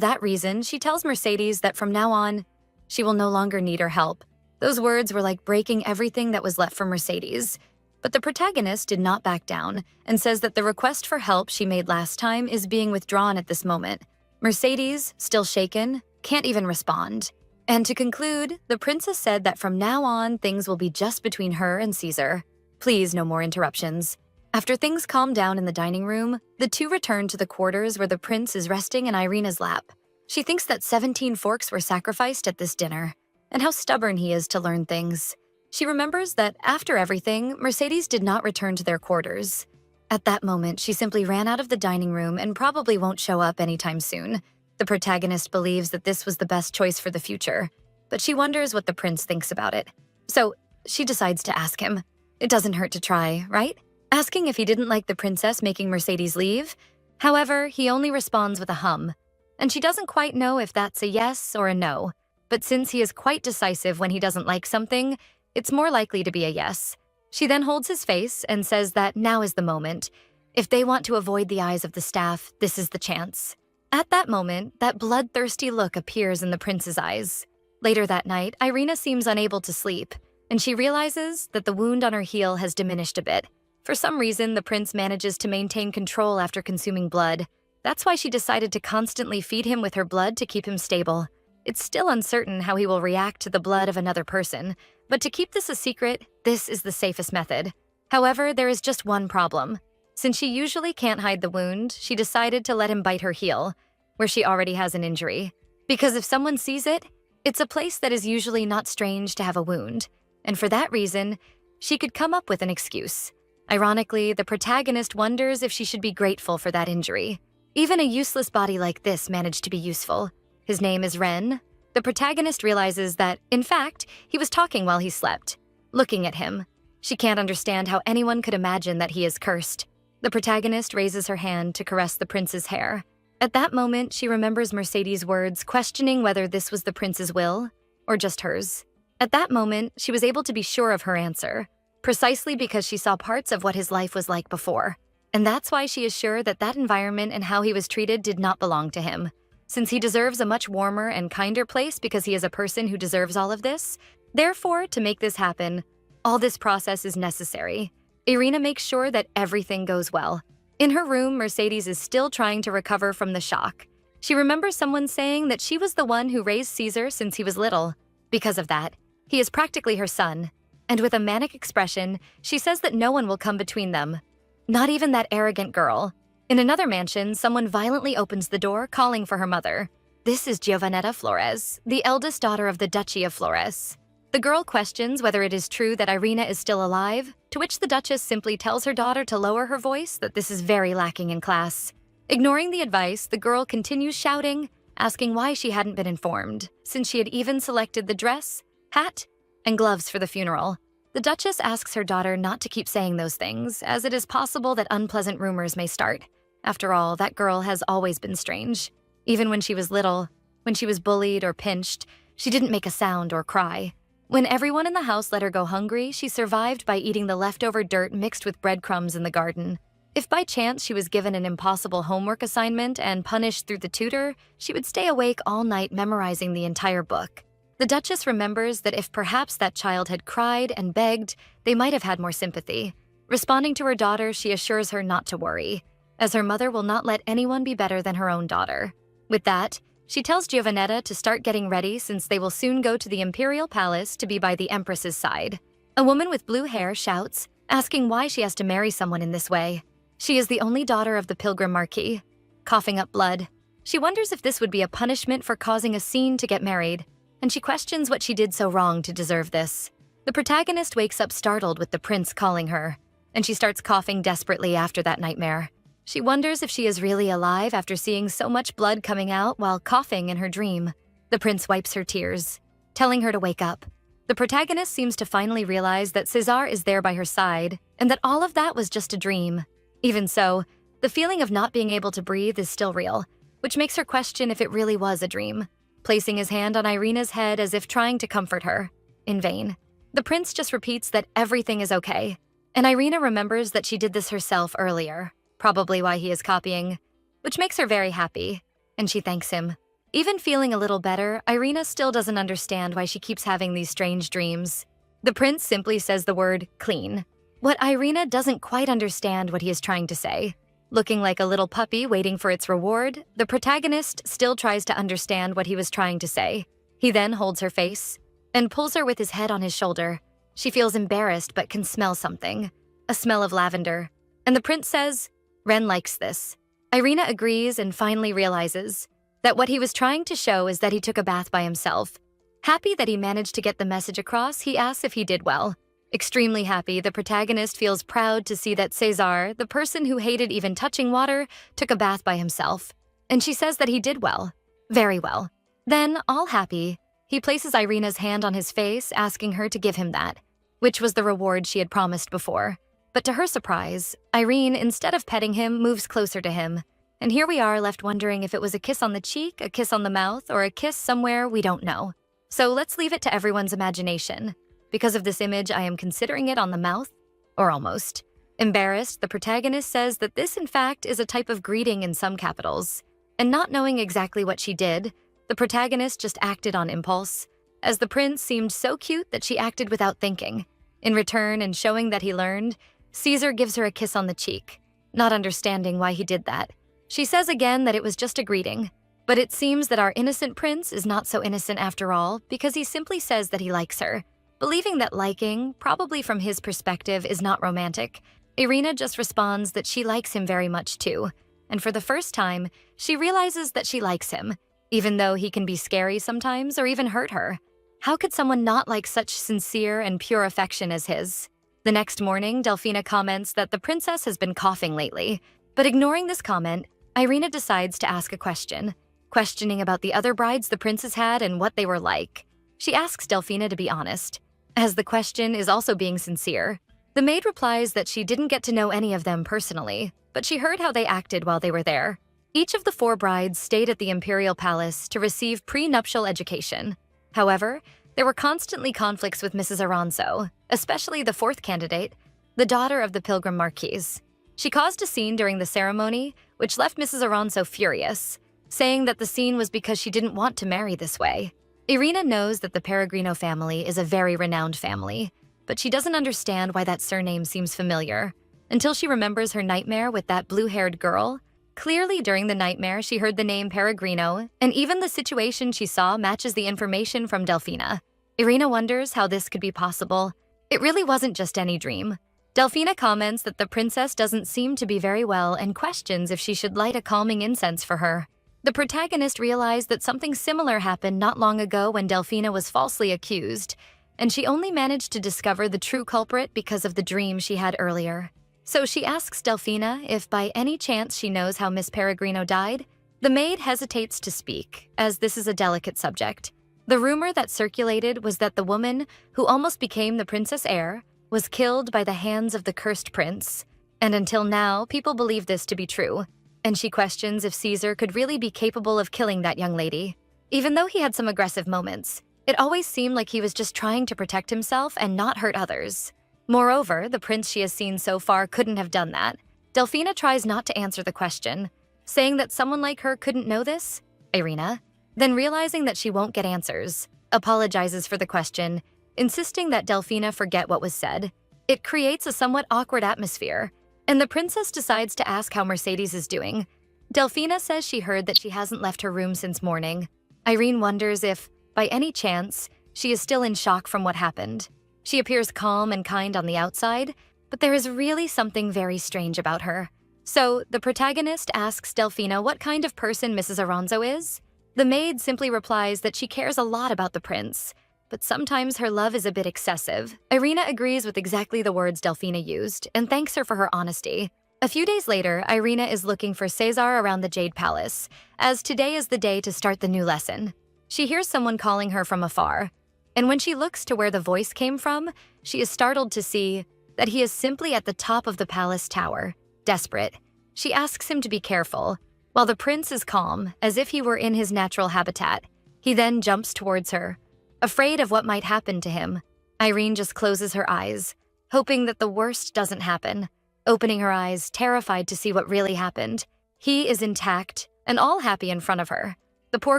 that reason, she tells Mercedes that from now on, she will no longer need her help. Those words were like breaking everything that was left for Mercedes. But the protagonist did not back down and says that the request for help she made last time is being withdrawn at this moment. Mercedes, still shaken, can't even respond. And to conclude, the princess said that from now on, things will be just between her and Caesar. Please, no more interruptions. After things calm down in the dining room, the two return to the quarters where the prince is resting in Irina's lap. She thinks that 17 forks were sacrificed at this dinner, and how stubborn he is to learn things. She remembers that after everything, Mercedes did not return to their quarters. At that moment, she simply ran out of the dining room and probably won't show up anytime soon. The protagonist believes that this was the best choice for the future, but she wonders what the prince thinks about it. So she decides to ask him. It doesn't hurt to try, right? Asking if he didn't like the princess making Mercedes leave. However, he only responds with a hum, and she doesn't quite know if that's a yes or a no. But since he is quite decisive when he doesn't like something, it's more likely to be a yes. She then holds his face and says that now is the moment. If they want to avoid the eyes of the staff, this is the chance. At that moment, that bloodthirsty look appears in the prince's eyes. Later that night, Irina seems unable to sleep, and she realizes that the wound on her heel has diminished a bit. For some reason, the prince manages to maintain control after consuming blood. That's why she decided to constantly feed him with her blood to keep him stable. It's still uncertain how he will react to the blood of another person, but to keep this a secret, this is the safest method. However, there is just one problem. Since she usually can't hide the wound, she decided to let him bite her heel, where she already has an injury. Because if someone sees it, it's a place that is usually not strange to have a wound, and for that reason, she could come up with an excuse. Ironically, the protagonist wonders if she should be grateful for that injury. Even a useless body like this managed to be useful. His name is Ren. The protagonist realizes that, in fact, he was talking while he slept, looking at him. She can't understand how anyone could imagine that he is cursed. The protagonist raises her hand to caress the prince's hair. At that moment, she remembers Mercedes' words, questioning whether this was the prince's will or just hers. At that moment, she was able to be sure of her answer, precisely because she saw parts of what his life was like before. And that's why she is sure that that environment and how he was treated did not belong to him. Since he deserves a much warmer and kinder place because he is a person who deserves all of this, therefore, to make this happen, all this process is necessary. Irina makes sure that everything goes well. In her room, Mercedes is still trying to recover from the shock. She remembers someone saying that she was the one who raised Caesar since he was little. Because of that, he is practically her son. And with a manic expression, she says that no one will come between them. Not even that arrogant girl. In another mansion, someone violently opens the door, calling for her mother. This is Giovannetta Flores, the eldest daughter of the Duchy of Flores. The girl questions whether it is true that Irina is still alive, to which the Duchess simply tells her daughter to lower her voice, that this is very lacking in class. Ignoring the advice, the girl continues shouting, asking why she hadn't been informed, since she had even selected the dress, hat, and gloves for the funeral. The Duchess asks her daughter not to keep saying those things, as it is possible that unpleasant rumors may start. After all, that girl has always been strange. Even when she was little, when she was bullied or pinched, she didn't make a sound or cry. When everyone in the house let her go hungry, she survived by eating the leftover dirt mixed with breadcrumbs in the garden. If by chance she was given an impossible homework assignment and punished through the tutor, she would stay awake all night memorizing the entire book. The Duchess remembers that if perhaps that child had cried and begged, they might have had more sympathy. Responding to her daughter, she assures her not to worry, as her mother will not let anyone be better than her own daughter. With that, she tells Giovannetta to start getting ready since they will soon go to the Imperial Palace to be by the Empress's side. A woman with blue hair shouts, asking why she has to marry someone in this way. She is the only daughter of the Pilgrim Marquis. Coughing up blood, she wonders if this would be a punishment for causing a scene to get married, and she questions what she did so wrong to deserve this. The protagonist wakes up startled with the prince calling her, and she starts coughing desperately after that nightmare. She wonders if she is really alive after seeing so much blood coming out while coughing in her dream. The prince wipes her tears, telling her to wake up. The protagonist seems to finally realize that Cesar is there by her side and that all of that was just a dream. Even so, the feeling of not being able to breathe is still real, which makes her question if it really was a dream, placing his hand on Irina's head as if trying to comfort her. In vain. The prince just repeats that everything is okay, and Irina remembers that she did this herself earlier, probably why he is copying, which makes her very happy, and she thanks him. Even feeling a little better, Irina still doesn't understand why she keeps having these strange dreams. The prince simply says the word clean. What Irina doesn't quite understand what he is trying to say. Looking like a little puppy waiting for its reward, the protagonist still tries to understand what he was trying to say. He then holds her face and pulls her with his head on his shoulder. She feels embarrassed but can smell something, a smell of lavender. And the prince says, "Ren likes this." Irina agrees and finally realizes that what he was trying to show is that he took a bath by himself. Happy that he managed to get the message across, he asks if he did well. Extremely happy, the protagonist feels proud to see that Cesar, the person who hated even touching water, took a bath by himself. And she says that he did well. Very well. Then, all happy, he places Irina's hand on his face, asking her to give him that, which was the reward she had promised before. But to her surprise, Irene, instead of petting him, moves closer to him. And here we are left wondering if it was a kiss on the cheek, a kiss on the mouth, or a kiss somewhere we don't know. So let's leave it to everyone's imagination. Because of this image, I am considering it on the mouth, or almost. Embarrassed, the protagonist says that this, in fact, is a type of greeting in some capitals. And not knowing exactly what she did, the protagonist just acted on impulse, as the prince seemed so cute that she acted without thinking. In return, and showing that he learned, Caesar gives her a kiss on the cheek, not understanding why he did that. She says again that it was just a greeting, but it seems that our innocent prince is not so innocent after all, because he simply says that he likes her. Believing that liking, probably from his perspective, is not romantic, Irina just responds that she likes him very much too, and for the first time, she realizes that she likes him, even though he can be scary sometimes or even hurt her. How could someone not like such sincere and pure affection as his? The next morning, Delphina comments that the princess has been coughing lately, but ignoring this comment, Irina decides to ask a question, questioning about the other brides the prince has had and what they were like. She asks Delphina to be honest, as the question is also being sincere. The maid replies that she didn't get to know any of them personally, but she heard how they acted while they were there. Each of the 4 brides stayed at the imperial palace to receive prenuptial education. However, there were constantly conflicts with Mrs. Aranzo, especially the 4th candidate, the daughter of the Pilgrim Marquise. She caused a scene during the ceremony, which left Mrs. Aranzo furious, saying that the scene was because she didn't want to marry this way. Irina knows that the Peregrino family is a very renowned family, but she doesn't understand why that surname seems familiar, until she remembers her nightmare with that blue-haired girl. Clearly, during the nightmare, she heard the name Peregrino, and even the situation she saw matches the information from Delphina. Irina wonders how this could be possible. It really wasn't just any dream. Delphina comments that the princess doesn't seem to be very well and questions if she should light a calming incense for her. The protagonist realized that something similar happened not long ago when Delphina was falsely accused, and she only managed to discover the true culprit because of the dream she had earlier. So she asks Delphina if by any chance she knows how Miss Peregrino died. The maid hesitates to speak, as this is a delicate subject. The rumor that circulated was that the woman, who almost became the princess heir, was killed by the hands of the cursed prince, and until now, people believe this to be true. And she questions if Caesar could really be capable of killing that young lady. Even though he had some aggressive moments, it always seemed like he was just trying to protect himself and not hurt others. Moreover, the prince she has seen so far couldn't have done that. Delphina tries not to answer the question, saying that someone like her couldn't know this, Irina. Then realizing that she won't get answers, apologizes for the question, insisting that Delphina forget what was said. It creates a somewhat awkward atmosphere, and the princess decides to ask how Mercedes is doing. Delphina says she heard that she hasn't left her room since morning. Irene wonders if, by any chance, she is still in shock from what happened. She appears calm and kind on the outside, but there is really something very strange about her. So, the protagonist asks Delphina what kind of person Mrs. Aranzo is. The maid simply replies that she cares a lot about the prince, but sometimes her love is a bit excessive. Irina agrees with exactly the words Delphina used and thanks her for her honesty. A few days later, Irina is looking for Caesar around the Jade Palace, as today is the day to start the new lesson. She hears someone calling her from afar, and when she looks to where the voice came from, she is startled to see that he is simply at the top of the palace tower, desperate. She asks him to be careful, while the prince is calm, as if he were in his natural habitat. He then jumps towards her, afraid of what might happen to him. Irene just closes her eyes, hoping that the worst doesn't happen, opening her eyes, terrified to see what really happened. He is intact and all happy in front of her. The poor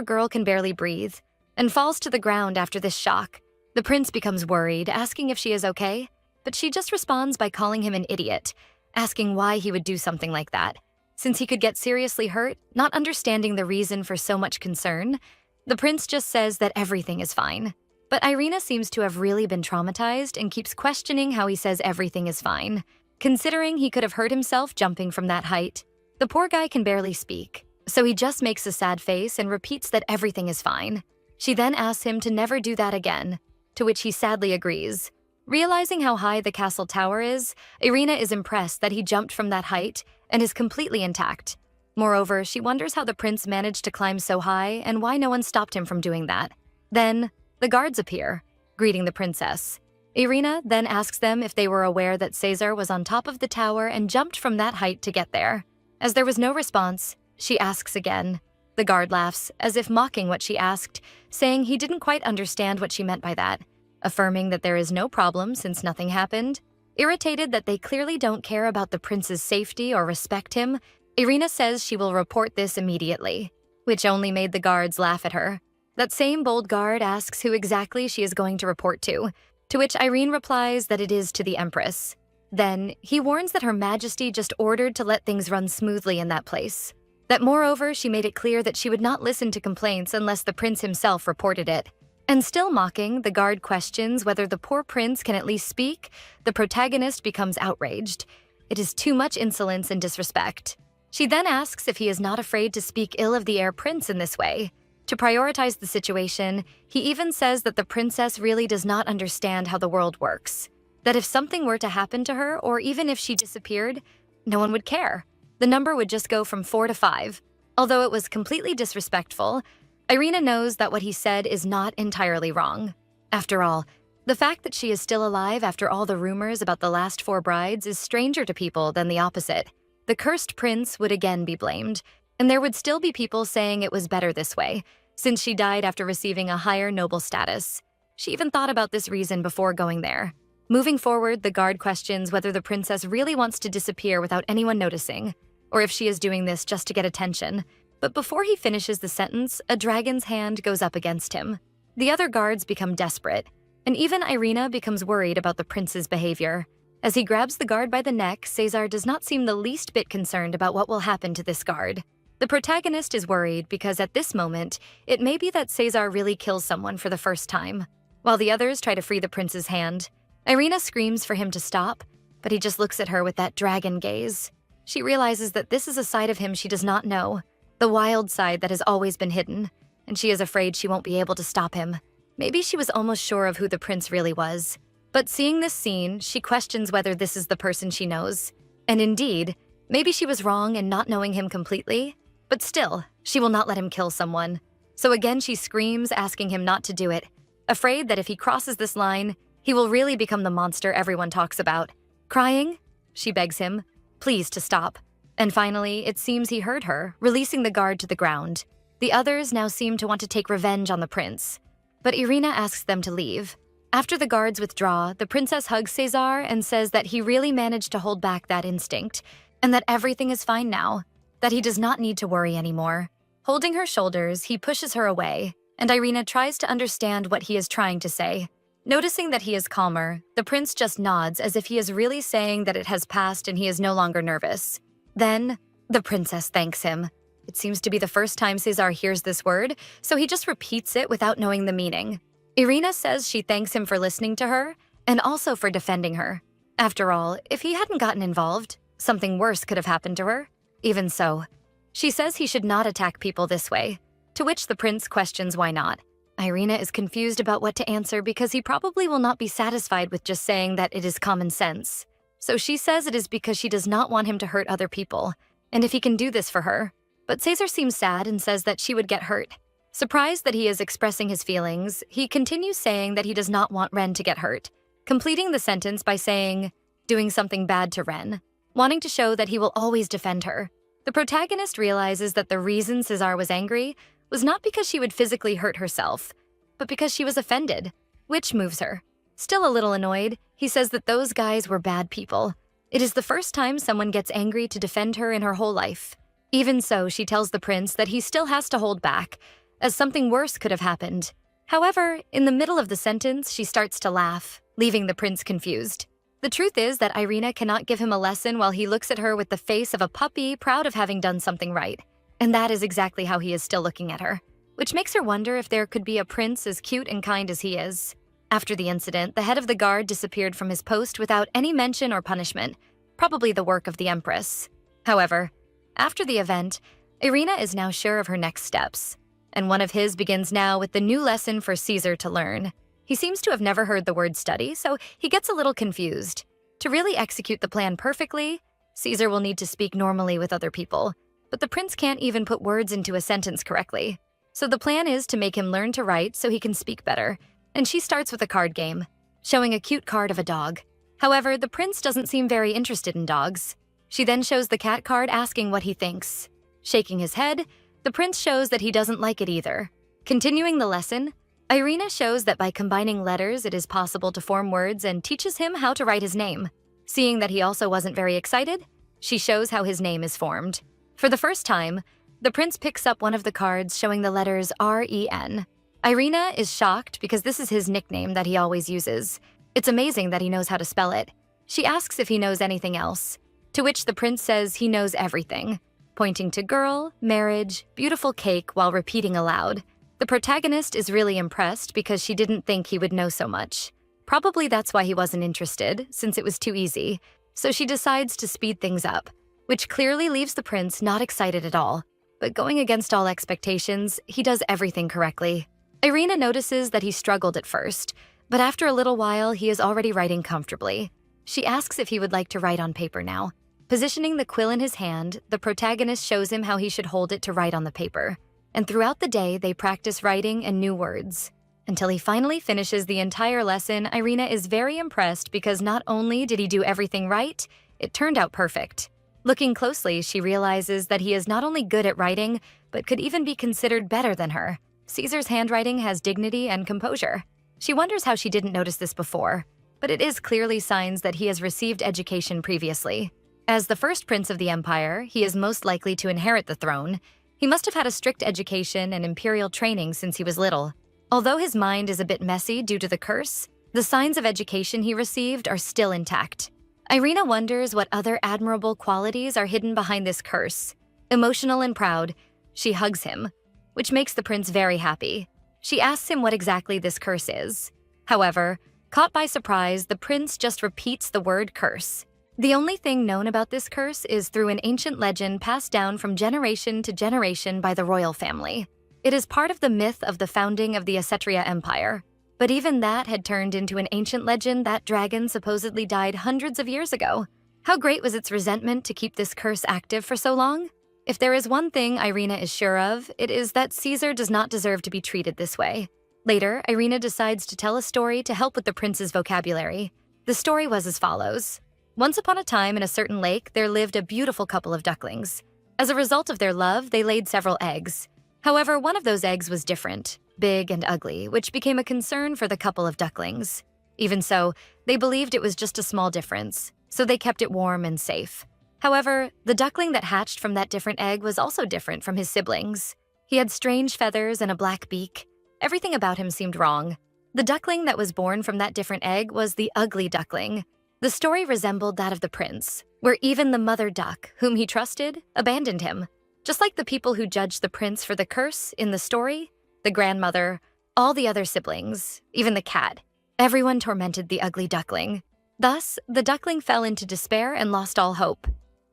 girl can barely breathe and falls to the ground after this shock. The prince becomes worried, asking if she is okay, but she just responds by calling him an idiot, asking why he would do something like that. Since he could get seriously hurt, not understanding the reason for so much concern, the prince just says that everything is fine. But Irina seems to have really been traumatized and keeps questioning how he says everything is fine, considering he could have hurt himself jumping from that height. The poor guy can barely speak, so he just makes a sad face and repeats that everything is fine. She then asks him to never do that again, to which he sadly agrees. Realizing how high the castle tower is, Irina is impressed that he jumped from that height and is completely intact. Moreover, she wonders how the prince managed to climb so high and why no one stopped him from doing that. Then, the guards appear, greeting the princess. Irina then asks them if they were aware that Caesar was on top of the tower and jumped from that height to get there. As there was no response, she asks again. The guard laughs, as if mocking what she asked, saying he didn't quite understand what she meant by that, affirming that there is no problem since nothing happened. Irritated that they clearly don't care about the prince's safety or respect him, Irina says she will report this immediately, which only made the guards laugh at her. That same bold guard asks who exactly she is going to report to which Irene replies that it is to the Empress. Then, he warns that Her Majesty just ordered to let things run smoothly in that place. That moreover, she made it clear that she would not listen to complaints unless the prince himself reported it. And still mocking, the guard questions whether the poor prince can at least speak. The protagonist becomes outraged. It is too much insolence and disrespect. She then asks if he is not afraid to speak ill of the heir prince in this way. To prioritize the situation, he even says that the princess really does not understand how the world works. That if something were to happen to her, or even if she disappeared, no one would care. The number would just go from 4 to 5. Although it was completely disrespectful, Irina knows that what he said is not entirely wrong. After all, the fact that she is still alive after all the rumors about the last 4 brides is stranger to people than the opposite. The cursed prince would again be blamed, and there would still be people saying it was better this way, since she died after receiving a higher noble status. She even thought about this reason before going there. Moving forward, the guard questions whether the princess really wants to disappear without anyone noticing, or if she is doing this just to get attention. But before he finishes the sentence, a dragon's hand goes up against him. The other guards become desperate, and even Irina becomes worried about the prince's behavior. As he grabs the guard by the neck, Caesar does not seem the least bit concerned about what will happen to this guard. The protagonist is worried because at this moment, it may be that Caesar really kills someone for the first time. While the others try to free the prince's hand, Irina screams for him to stop, but he just looks at her with that dragon gaze. She realizes that this is a side of him she does not know, the wild side that has always been hidden, and she is afraid she won't be able to stop him. Maybe she was almost sure of who the prince really was. But seeing this scene, she questions whether this is the person she knows. And indeed, maybe she was wrong in not knowing him completely, but still, she will not let him kill someone. So again she screams, asking him not to do it, afraid that if he crosses this line, he will really become the monster everyone talks about. Crying, she begs him, please to stop. And finally, it seems he heard her, releasing the guard to the ground. The others now seem to want to take revenge on the prince, but Irina asks them to leave. After the guards withdraw, the princess hugs Caesar and says that he really managed to hold back that instinct, and that everything is fine now, that he does not need to worry anymore. Holding her shoulders, he pushes her away, and Irina tries to understand what he is trying to say. Noticing that he is calmer, the prince just nods as if he is really saying that it has passed and he is no longer nervous. Then, the princess thanks him. It seems to be the first time Caesar hears this word, so he just repeats it without knowing the meaning. Irina says she thanks him for listening to her, and also for defending her. After all, if he hadn't gotten involved, something worse could have happened to her. Even so, she says he should not attack people this way, to which the prince questions why not. Irina is confused about what to answer because he probably will not be satisfied with just saying that it is common sense. So she says it is because she does not want him to hurt other people, and if he can do this for her. But Caesar seems sad and says that she would get hurt. Surprised that he is expressing his feelings, he continues saying that he does not want Ren to get hurt, completing the sentence by saying, doing something bad to Ren, wanting to show that he will always defend her. The protagonist realizes that the reason Cesar was angry was not because she would physically hurt herself, but because she was offended, which moves her. Still a little annoyed, he says that those guys were bad people. It is the first time someone gets angry to defend her in her whole life. Even so, she tells the prince that he still has to hold back, as something worse could have happened. However, in the middle of the sentence, she starts to laugh, leaving the prince confused. The truth is that Irina cannot give him a lesson while he looks at her with the face of a puppy proud of having done something right. And that is exactly how he is still looking at her, which makes her wonder if there could be a prince as cute and kind as he is. After the incident, the head of the guard disappeared from his post without any mention or punishment, probably the work of the Empress. However, after the event, Irina is now sure of her next steps, and one of his begins now with the new lesson for Caesar to learn. He seems to have never heard the word study, so he gets a little confused. To really execute the plan perfectly, Caesar will need to speak normally with other people, but the prince can't even put words into a sentence correctly. So the plan is to make him learn to write so he can speak better, and she starts with a card game, showing a cute card of a dog. However, the prince doesn't seem very interested in dogs. She then shows the cat card asking what he thinks. Shaking his head, the prince shows that he doesn't like it either. Continuing the lesson, Irina shows that by combining letters it is possible to form words and teaches him how to write his name. Seeing that he also wasn't very excited, she shows how his name is formed. For the first time, the prince picks up one of the cards showing the letters R-E-N. Irina is shocked because this is his nickname that he always uses. It's amazing that he knows how to spell it. She asks if he knows anything else, to which the prince says he knows everything, pointing to girl, marriage, beautiful cake while repeating aloud. The protagonist is really impressed because she didn't think he would know so much. Probably that's why he wasn't interested, since it was too easy. So she decides to speed things up, which clearly leaves the prince not excited at all. But going against all expectations, he does everything correctly. Irina notices that he struggled at first, but after a little while, he is already writing comfortably. She asks if he would like to write on paper now. Positioning the quill in his hand, the protagonist shows him how he should hold it to write on the paper. And throughout the day, they practice writing and new words. Until he finally finishes the entire lesson, Irina is very impressed because not only did he do everything right, it turned out perfect. Looking closely, she realizes that he is not only good at writing, but could even be considered better than her. Caesar's handwriting has dignity and composure. She wonders how she didn't notice this before, but it is clearly signs that he has received education previously. As the first prince of the empire, he is most likely to inherit the throne. He must have had a strict education and imperial training since he was little. Although his mind is a bit messy due to the curse, the signs of education he received are still intact. Irina wonders what other admirable qualities are hidden behind this curse. Emotional and proud, she hugs him, which makes the prince very happy. She asks him what exactly this curse is. However, caught by surprise, the prince just repeats the word curse. The only thing known about this curse is through an ancient legend passed down from generation to generation by the royal family. It is part of the myth of the founding of the Assetria Empire, but even that had turned into an ancient legend that dragon supposedly died hundreds of years ago. How great was its resentment to keep this curse active for so long? If there is one thing Irina is sure of, it is that Caesar does not deserve to be treated this way. Later, Irina decides to tell a story to help with the prince's vocabulary. The story was as follows. Once upon a time in a certain lake, there lived a beautiful couple of ducklings. As a result of their love, they laid several eggs. However, one of those eggs was different, big and ugly, which became a concern for the couple of ducklings. Even so, they believed it was just a small difference, so they kept it warm and safe. However, the duckling that hatched from that different egg was also different from his siblings. He had strange feathers and a black beak. Everything about him seemed wrong. The duckling that was born from that different egg was the ugly duckling. The story resembled that of the prince, where even the mother duck, whom he trusted, abandoned him. Just like the people who judged the prince for the curse in the story, the grandmother, all the other siblings, even the cat, everyone tormented the ugly duckling. Thus, the duckling fell into despair and lost all hope.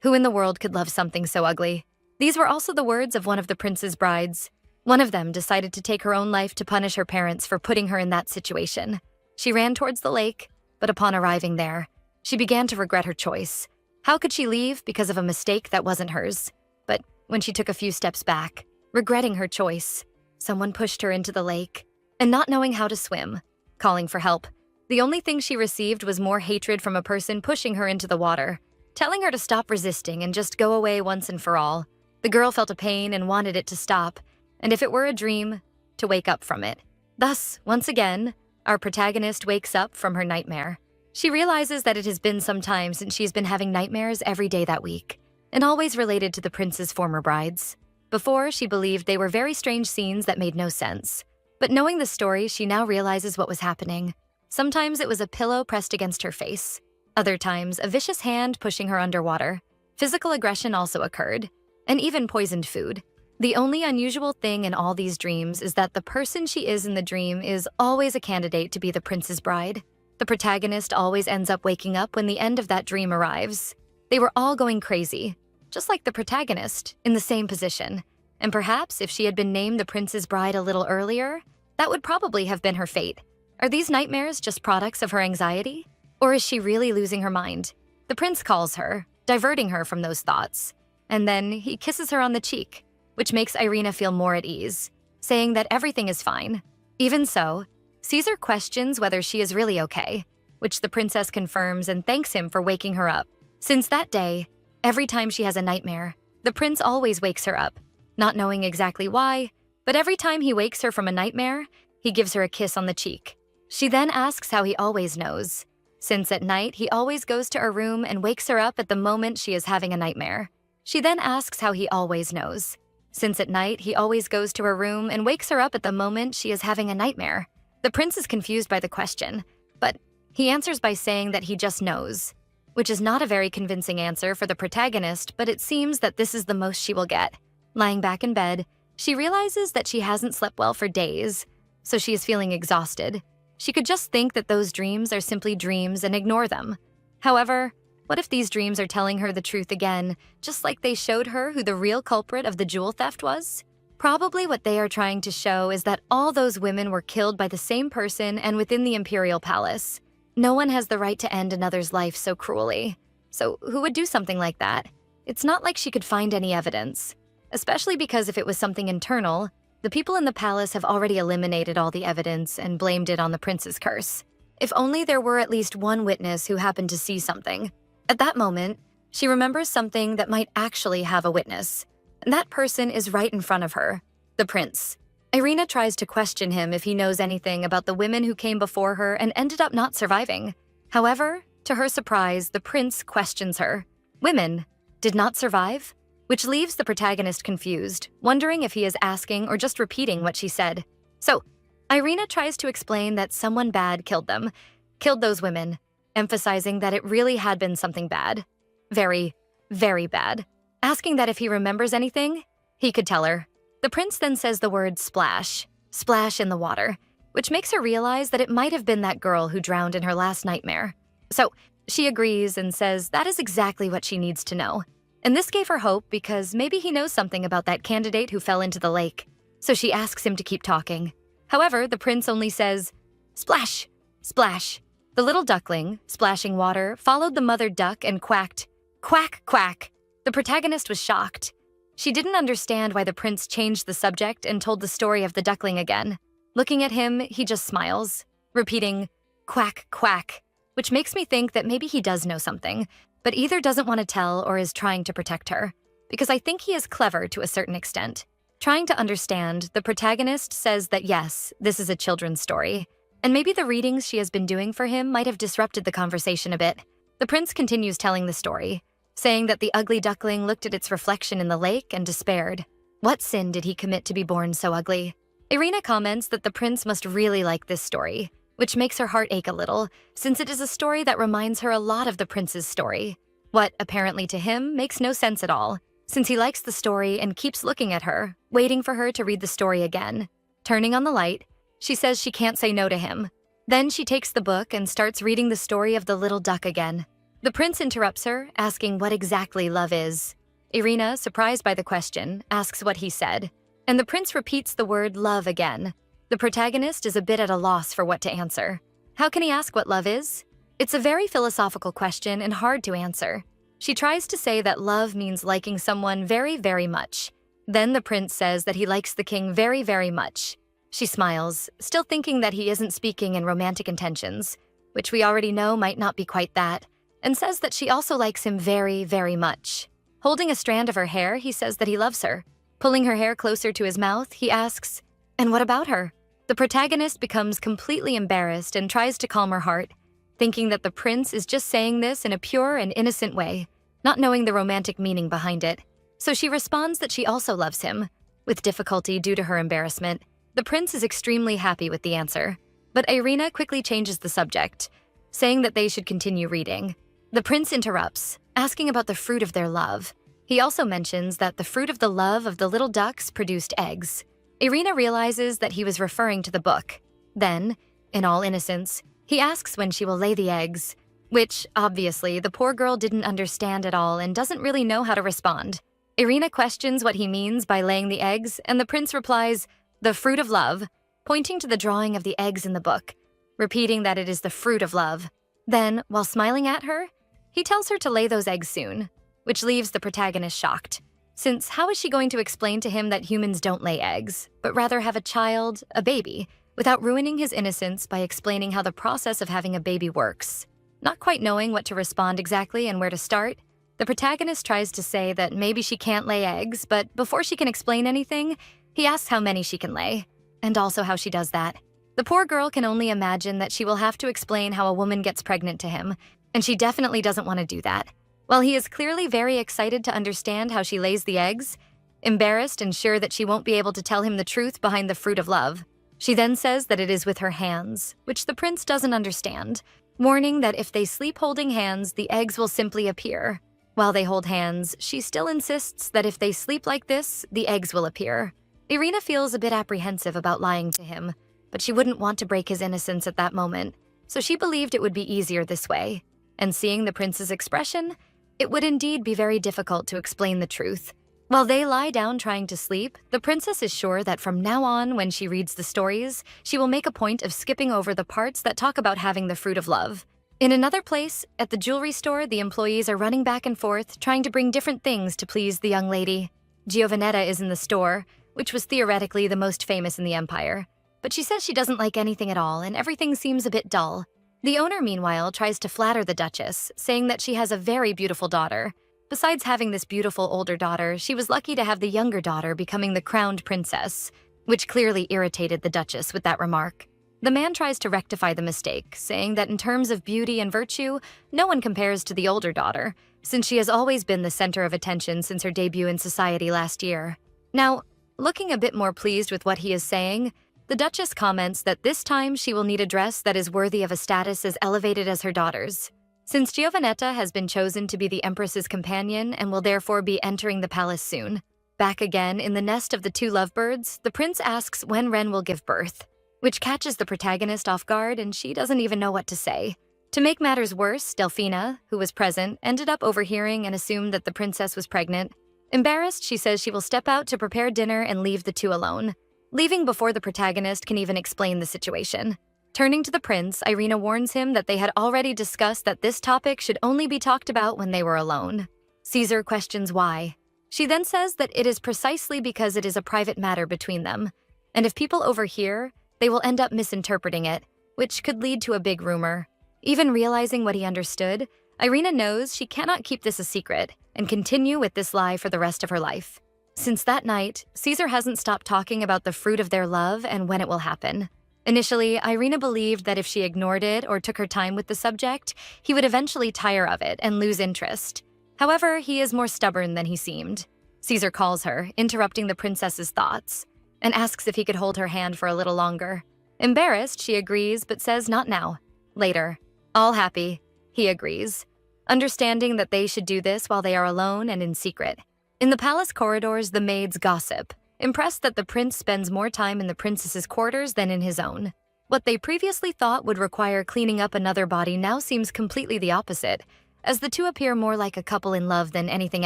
Who in the world could love something so ugly? These were also the words of one of the prince's brides. One of them decided to take her own life to punish her parents for putting her in that situation. She ran towards the lake, but upon arriving there, She began to regret her choice. How could she leave because of a mistake that wasn't hers? But when she took a few steps back, regretting her choice, someone pushed her into the lake, and not knowing how to swim, calling for help. The only thing she received was more hatred from a person pushing her into the water, telling her to stop resisting and just go away once and for all. The girl felt a pain and wanted it to stop, and if it were a dream, to wake up from it. Thus, once again, our protagonist wakes up from her nightmare. She realizes that it has been some time since she's been having nightmares every day that week, and always related to the prince's former brides. Before, she believed they were very strange scenes that made no sense. But knowing the story, she now realizes what was happening. Sometimes it was a pillow pressed against her face. Other times, a vicious hand pushing her underwater. Physical aggression also occurred, and even poisoned food. The only unusual thing in all these dreams is that the person she is in the dream is always a candidate to be the prince's bride. The protagonist always ends up waking up when the end of that dream arrives. They were all going crazy, just like the protagonist, in the same position. And perhaps if she had been named the prince's bride a little earlier, that would probably have been her fate. Are these nightmares just products of her anxiety? Or is she really losing her mind? The prince calls her, diverting her from those thoughts. And then he kisses her on the cheek, which makes Irina feel more at ease, saying that everything is fine. Even so, Caesar questions whether she is really okay, which the princess confirms and thanks him for waking her up. Since that day, every time she has a nightmare, the prince always wakes her up, not knowing exactly why, but every time he wakes her from a nightmare, he gives her a kiss on the cheek. She then asks how he always knows, since at night he always goes to her room and wakes her up at the moment she is having a nightmare. She then asks how he always knows, since at night he always goes to her room and wakes her up at the moment she is having a nightmare. The prince is confused by the question, but he answers by saying that he just knows, which is not a very convincing answer for the protagonist, but it seems that this is the most she will get. Lying back in bed, she realizes that she hasn't slept well for days, so she is feeling exhausted. She could just think that those dreams are simply dreams and ignore them. However, what if these dreams are telling her the truth again, just like they showed her who the real culprit of the jewel theft was? Probably what they are trying to show is that all those women were killed by the same person and within the imperial palace. No one has the right to end another's life so cruelly. So who would do something like that? It's not like she could find any evidence, especially because if it was something internal, the people in the palace have already eliminated all the evidence and blamed it on the prince's curse. If only there were at least one witness who happened to see something. At that moment, she remembers something that might actually have a witness. And that person is right in front of her, the prince. Irina tries to question him if he knows anything about the women who came before her and ended up not surviving. However, to her surprise, the prince questions her. Women did not survive? Which leaves the protagonist confused, wondering if he is asking or just repeating what she said. So, Irina tries to explain that someone bad killed them, killed those women, emphasizing that it really had been something bad. Very, very bad. Asking that if he remembers anything, he could tell her. The prince then says the word splash, splash in the water, which makes her realize that it might have been that girl who drowned in her last nightmare. So, she agrees and says that is exactly what she needs to know. And this gave her hope because maybe he knows something about that candidate who fell into the lake. So she asks him to keep talking. However, the prince only says, splash, splash. The little duckling, splashing water, followed the mother duck and quacked, quack, quack. The protagonist was shocked. She didn't understand why the prince changed the subject and told the story of the duckling again. Looking at him, he just smiles, repeating, quack, quack, which makes me think that maybe he does know something, but either doesn't want to tell or is trying to protect her, because I think he is clever to a certain extent. Trying to understand, the protagonist says that yes, this is a children's story, and maybe the readings she has been doing for him might have disrupted the conversation a bit. The prince continues telling the story, saying that the ugly duckling looked at its reflection in the lake and despaired. What sin did he commit to be born so ugly? Irina comments that the prince must really like this story, which makes her heart ache a little, since it is a story that reminds her a lot of the prince's story. What, apparently to him, makes no sense at all, since he likes the story and keeps looking at her, waiting for her to read the story again. Turning on the light, she says she can't say no to him. Then she takes the book and starts reading the story of the little duck again. The prince interrupts her, asking what exactly love is. Irina, surprised by the question, asks what he said, and the prince repeats the word love again. The protagonist is a bit at a loss for what to answer. How can he ask what love is? It's a very philosophical question and hard to answer. She tries to say that love means liking someone very, very much. Then the prince says that he likes the king very, very much. She smiles, still thinking that he isn't speaking in romantic intentions, which we already know might not be quite that, and says that she also likes him very, very much. Holding a strand of her hair, he says that he loves her. Pulling her hair closer to his mouth, he asks, "And what about her?" The protagonist becomes completely embarrassed and tries to calm her heart, thinking that the prince is just saying this in a pure and innocent way, not knowing the romantic meaning behind it. So she responds that she also loves him, with difficulty due to her embarrassment. The prince is extremely happy with the answer, but Irina quickly changes the subject, saying that they should continue reading. The prince interrupts, asking about the fruit of their love. He also mentions that the fruit of the love of the little ducks produced eggs. Irina realizes that he was referring to the book. Then, in all innocence, he asks when she will lay the eggs, which, obviously, the poor girl didn't understand at all and doesn't really know how to respond. Irina questions what he means by laying the eggs, and the prince replies, "The fruit of love," pointing to the drawing of the eggs in the book, repeating that it is the fruit of love. Then, while smiling at her, he tells her to lay those eggs soon, which leaves the protagonist shocked. Since how is she going to explain to him that humans don't lay eggs, but rather have a child, a baby, without ruining his innocence by explaining how the process of having a baby works? Not quite knowing what to respond exactly and where to start, the protagonist tries to say that maybe she can't lay eggs, but before she can explain anything, he asks how many she can lay, and also how she does that. The poor girl can only imagine that she will have to explain how a woman gets pregnant to him, and she definitely doesn't want to do that. While he is clearly very excited to understand how she lays the eggs, embarrassed and sure that she won't be able to tell him the truth behind the fruit of love, she then says that it is with her hands, which the prince doesn't understand, warning that if they sleep holding hands, the eggs will simply appear. While they hold hands, she still insists that if they sleep like this, the eggs will appear. Irina feels a bit apprehensive about lying to him, but she wouldn't want to break his innocence at that moment, so she believed it would be easier this way. And seeing the prince's expression, it would indeed be very difficult to explain the truth. While they lie down trying to sleep, the princess is sure that from now on, when she reads the stories, she will make a point of skipping over the parts that talk about having the fruit of love. In another place, at the jewelry store, the employees are running back and forth, trying to bring different things to please the young lady. Giovanetta is in the store, which was theoretically the most famous in the empire, but she says she doesn't like anything at all and everything seems a bit dull. The owner, meanwhile, tries to flatter the Duchess, saying that she has a very beautiful daughter. Besides having this beautiful older daughter, she was lucky to have the younger daughter becoming the crowned princess, which clearly irritated the Duchess with that remark. The man tries to rectify the mistake, saying that in terms of beauty and virtue, no one compares to the older daughter, since she has always been the center of attention since her debut in society last year. Now, looking a bit more pleased with what he is saying, the Duchess comments that this time she will need a dress that is worthy of a status as elevated as her daughter's. Since Giovanetta has been chosen to be the Empress's companion and will therefore be entering the palace soon. Back again in the nest of the two lovebirds, the prince asks when Ren will give birth, which catches the protagonist off guard and she doesn't even know what to say. To make matters worse, Delphina, who was present, ended up overhearing and assumed that the princess was pregnant. Embarrassed, she says she will step out to prepare dinner and leave the two alone, leaving before the protagonist can even explain the situation. Turning to the prince, Irina warns him that they had already discussed that this topic should only be talked about when they were alone. Caesar questions why. She then says that it is precisely because it is a private matter between them, and if people overhear, they will end up misinterpreting it, which could lead to a big rumor. Even realizing what he understood, Irina knows she cannot keep this a secret and continue with this lie for the rest of her life. Since that night, Caesar hasn't stopped talking about the fruit of their love and when it will happen. Initially, Irina believed that if she ignored it or took her time with the subject, he would eventually tire of it and lose interest. However, he is more stubborn than he seemed. Caesar calls her, interrupting the princess's thoughts, and asks if he could hold her hand for a little longer. Embarrassed, she agrees but says not now. Later. All happy, he agrees, understanding that they should do this while they are alone and in secret. In the palace corridors, the maids gossip, impressed that the prince spends more time in the princess's quarters than in his own. What they previously thought would require cleaning up another body now seems completely the opposite, as the two appear more like a couple in love than anything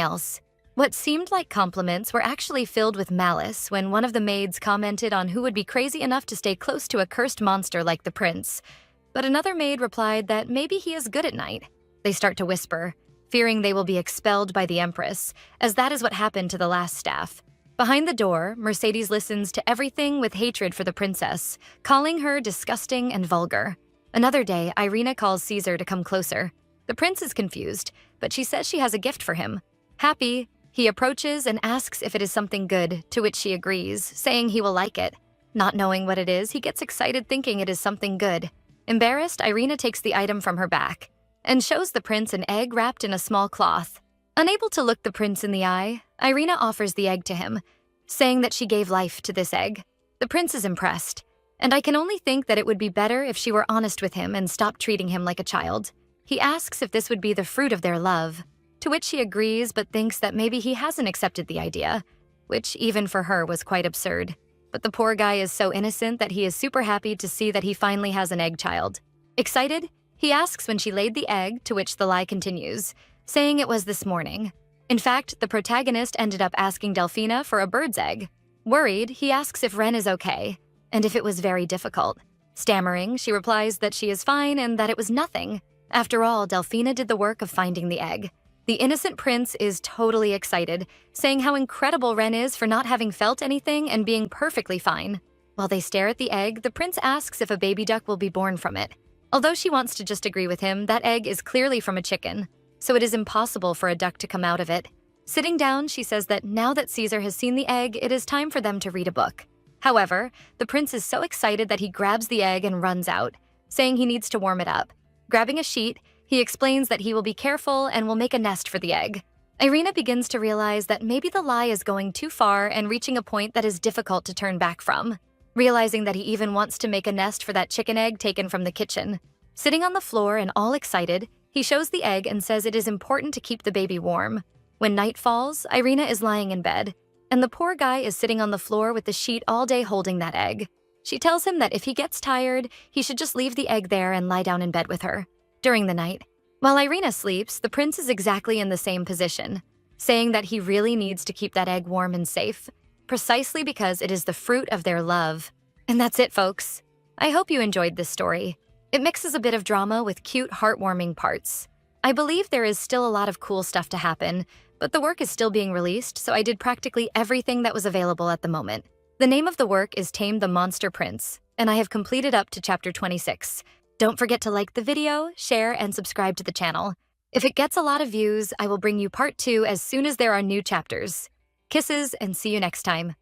else. What seemed like compliments were actually filled with malice when one of the maids commented on who would be crazy enough to stay close to a cursed monster like the prince, But another maid replied that maybe he is good at night. They start to whisper, fearing they will be expelled by the Empress, as that is what happened to the last staff. Behind the door, Mercedes listens to everything with hatred for the princess, calling her disgusting and vulgar. Another day, Irina calls Caesar to come closer. The prince is confused, but she says she has a gift for him. Happy, he approaches and asks if it is something good, to which she agrees, saying he will like it. Not knowing what it is, he gets excited thinking it is something good. Embarrassed, Irina takes the item from her back and shows the prince an egg wrapped in a small cloth. Unable to look the prince in the eye, Irina offers the egg to him, saying that she gave life to this egg. The prince is impressed, and I can only think that it would be better if she were honest with him and stopped treating him like a child. He asks if this would be the fruit of their love, to which she agrees but thinks that maybe he hasn't accepted the idea, which even for her was quite absurd. But the poor guy is so innocent that he is super happy to see that he finally has an egg child. Excited, he asks when she laid the egg, to which the lie continues, saying it was this morning. In fact, the protagonist ended up asking Delphina for a bird's egg. Worried, he asks if Ren is okay, and if it was very difficult. Stammering, she replies that she is fine and that it was nothing. After all, Delphina did the work of finding the egg. The innocent prince is totally excited, saying how incredible Ren is for not having felt anything and being perfectly fine. While they stare at the egg, the prince asks if a baby duck will be born from it. Although she wants to just agree with him, that egg is clearly from a chicken, so it is impossible for a duck to come out of it. Sitting down, she says that now that Caesar has seen the egg, it is time for them to read a book. However, the prince is so excited that he grabs the egg and runs out, saying he needs to warm it up. Grabbing a sheet, he explains that he will be careful and will make a nest for the egg. Irina begins to realize that maybe the lie is going too far and reaching a point that is difficult to turn back from, realizing that he even wants to make a nest for that chicken egg taken from the kitchen. Sitting on the floor and all excited, he shows the egg and says it is important to keep the baby warm. When night falls, Irina is lying in bed, and the poor guy is sitting on the floor with the sheet all day holding that egg. She tells him that if he gets tired, he should just leave the egg there and lie down in bed with her. During the night, while Irina sleeps, the prince is exactly in the same position, saying that he really needs to keep that egg warm and safe, precisely because it is the fruit of their love. And that's it, folks. I hope you enjoyed this story. It mixes a bit of drama with cute, heartwarming parts. I believe there is still a lot of cool stuff to happen, but the work is still being released, so I did practically everything that was available at the moment. The name of the work is Tame the Monster Prince, and I have completed up to chapter 26. Don't forget to like the video, share, and subscribe to the channel. If it gets a lot of views, I will bring you part 2 as soon as there are new chapters. Kisses, and see you next time.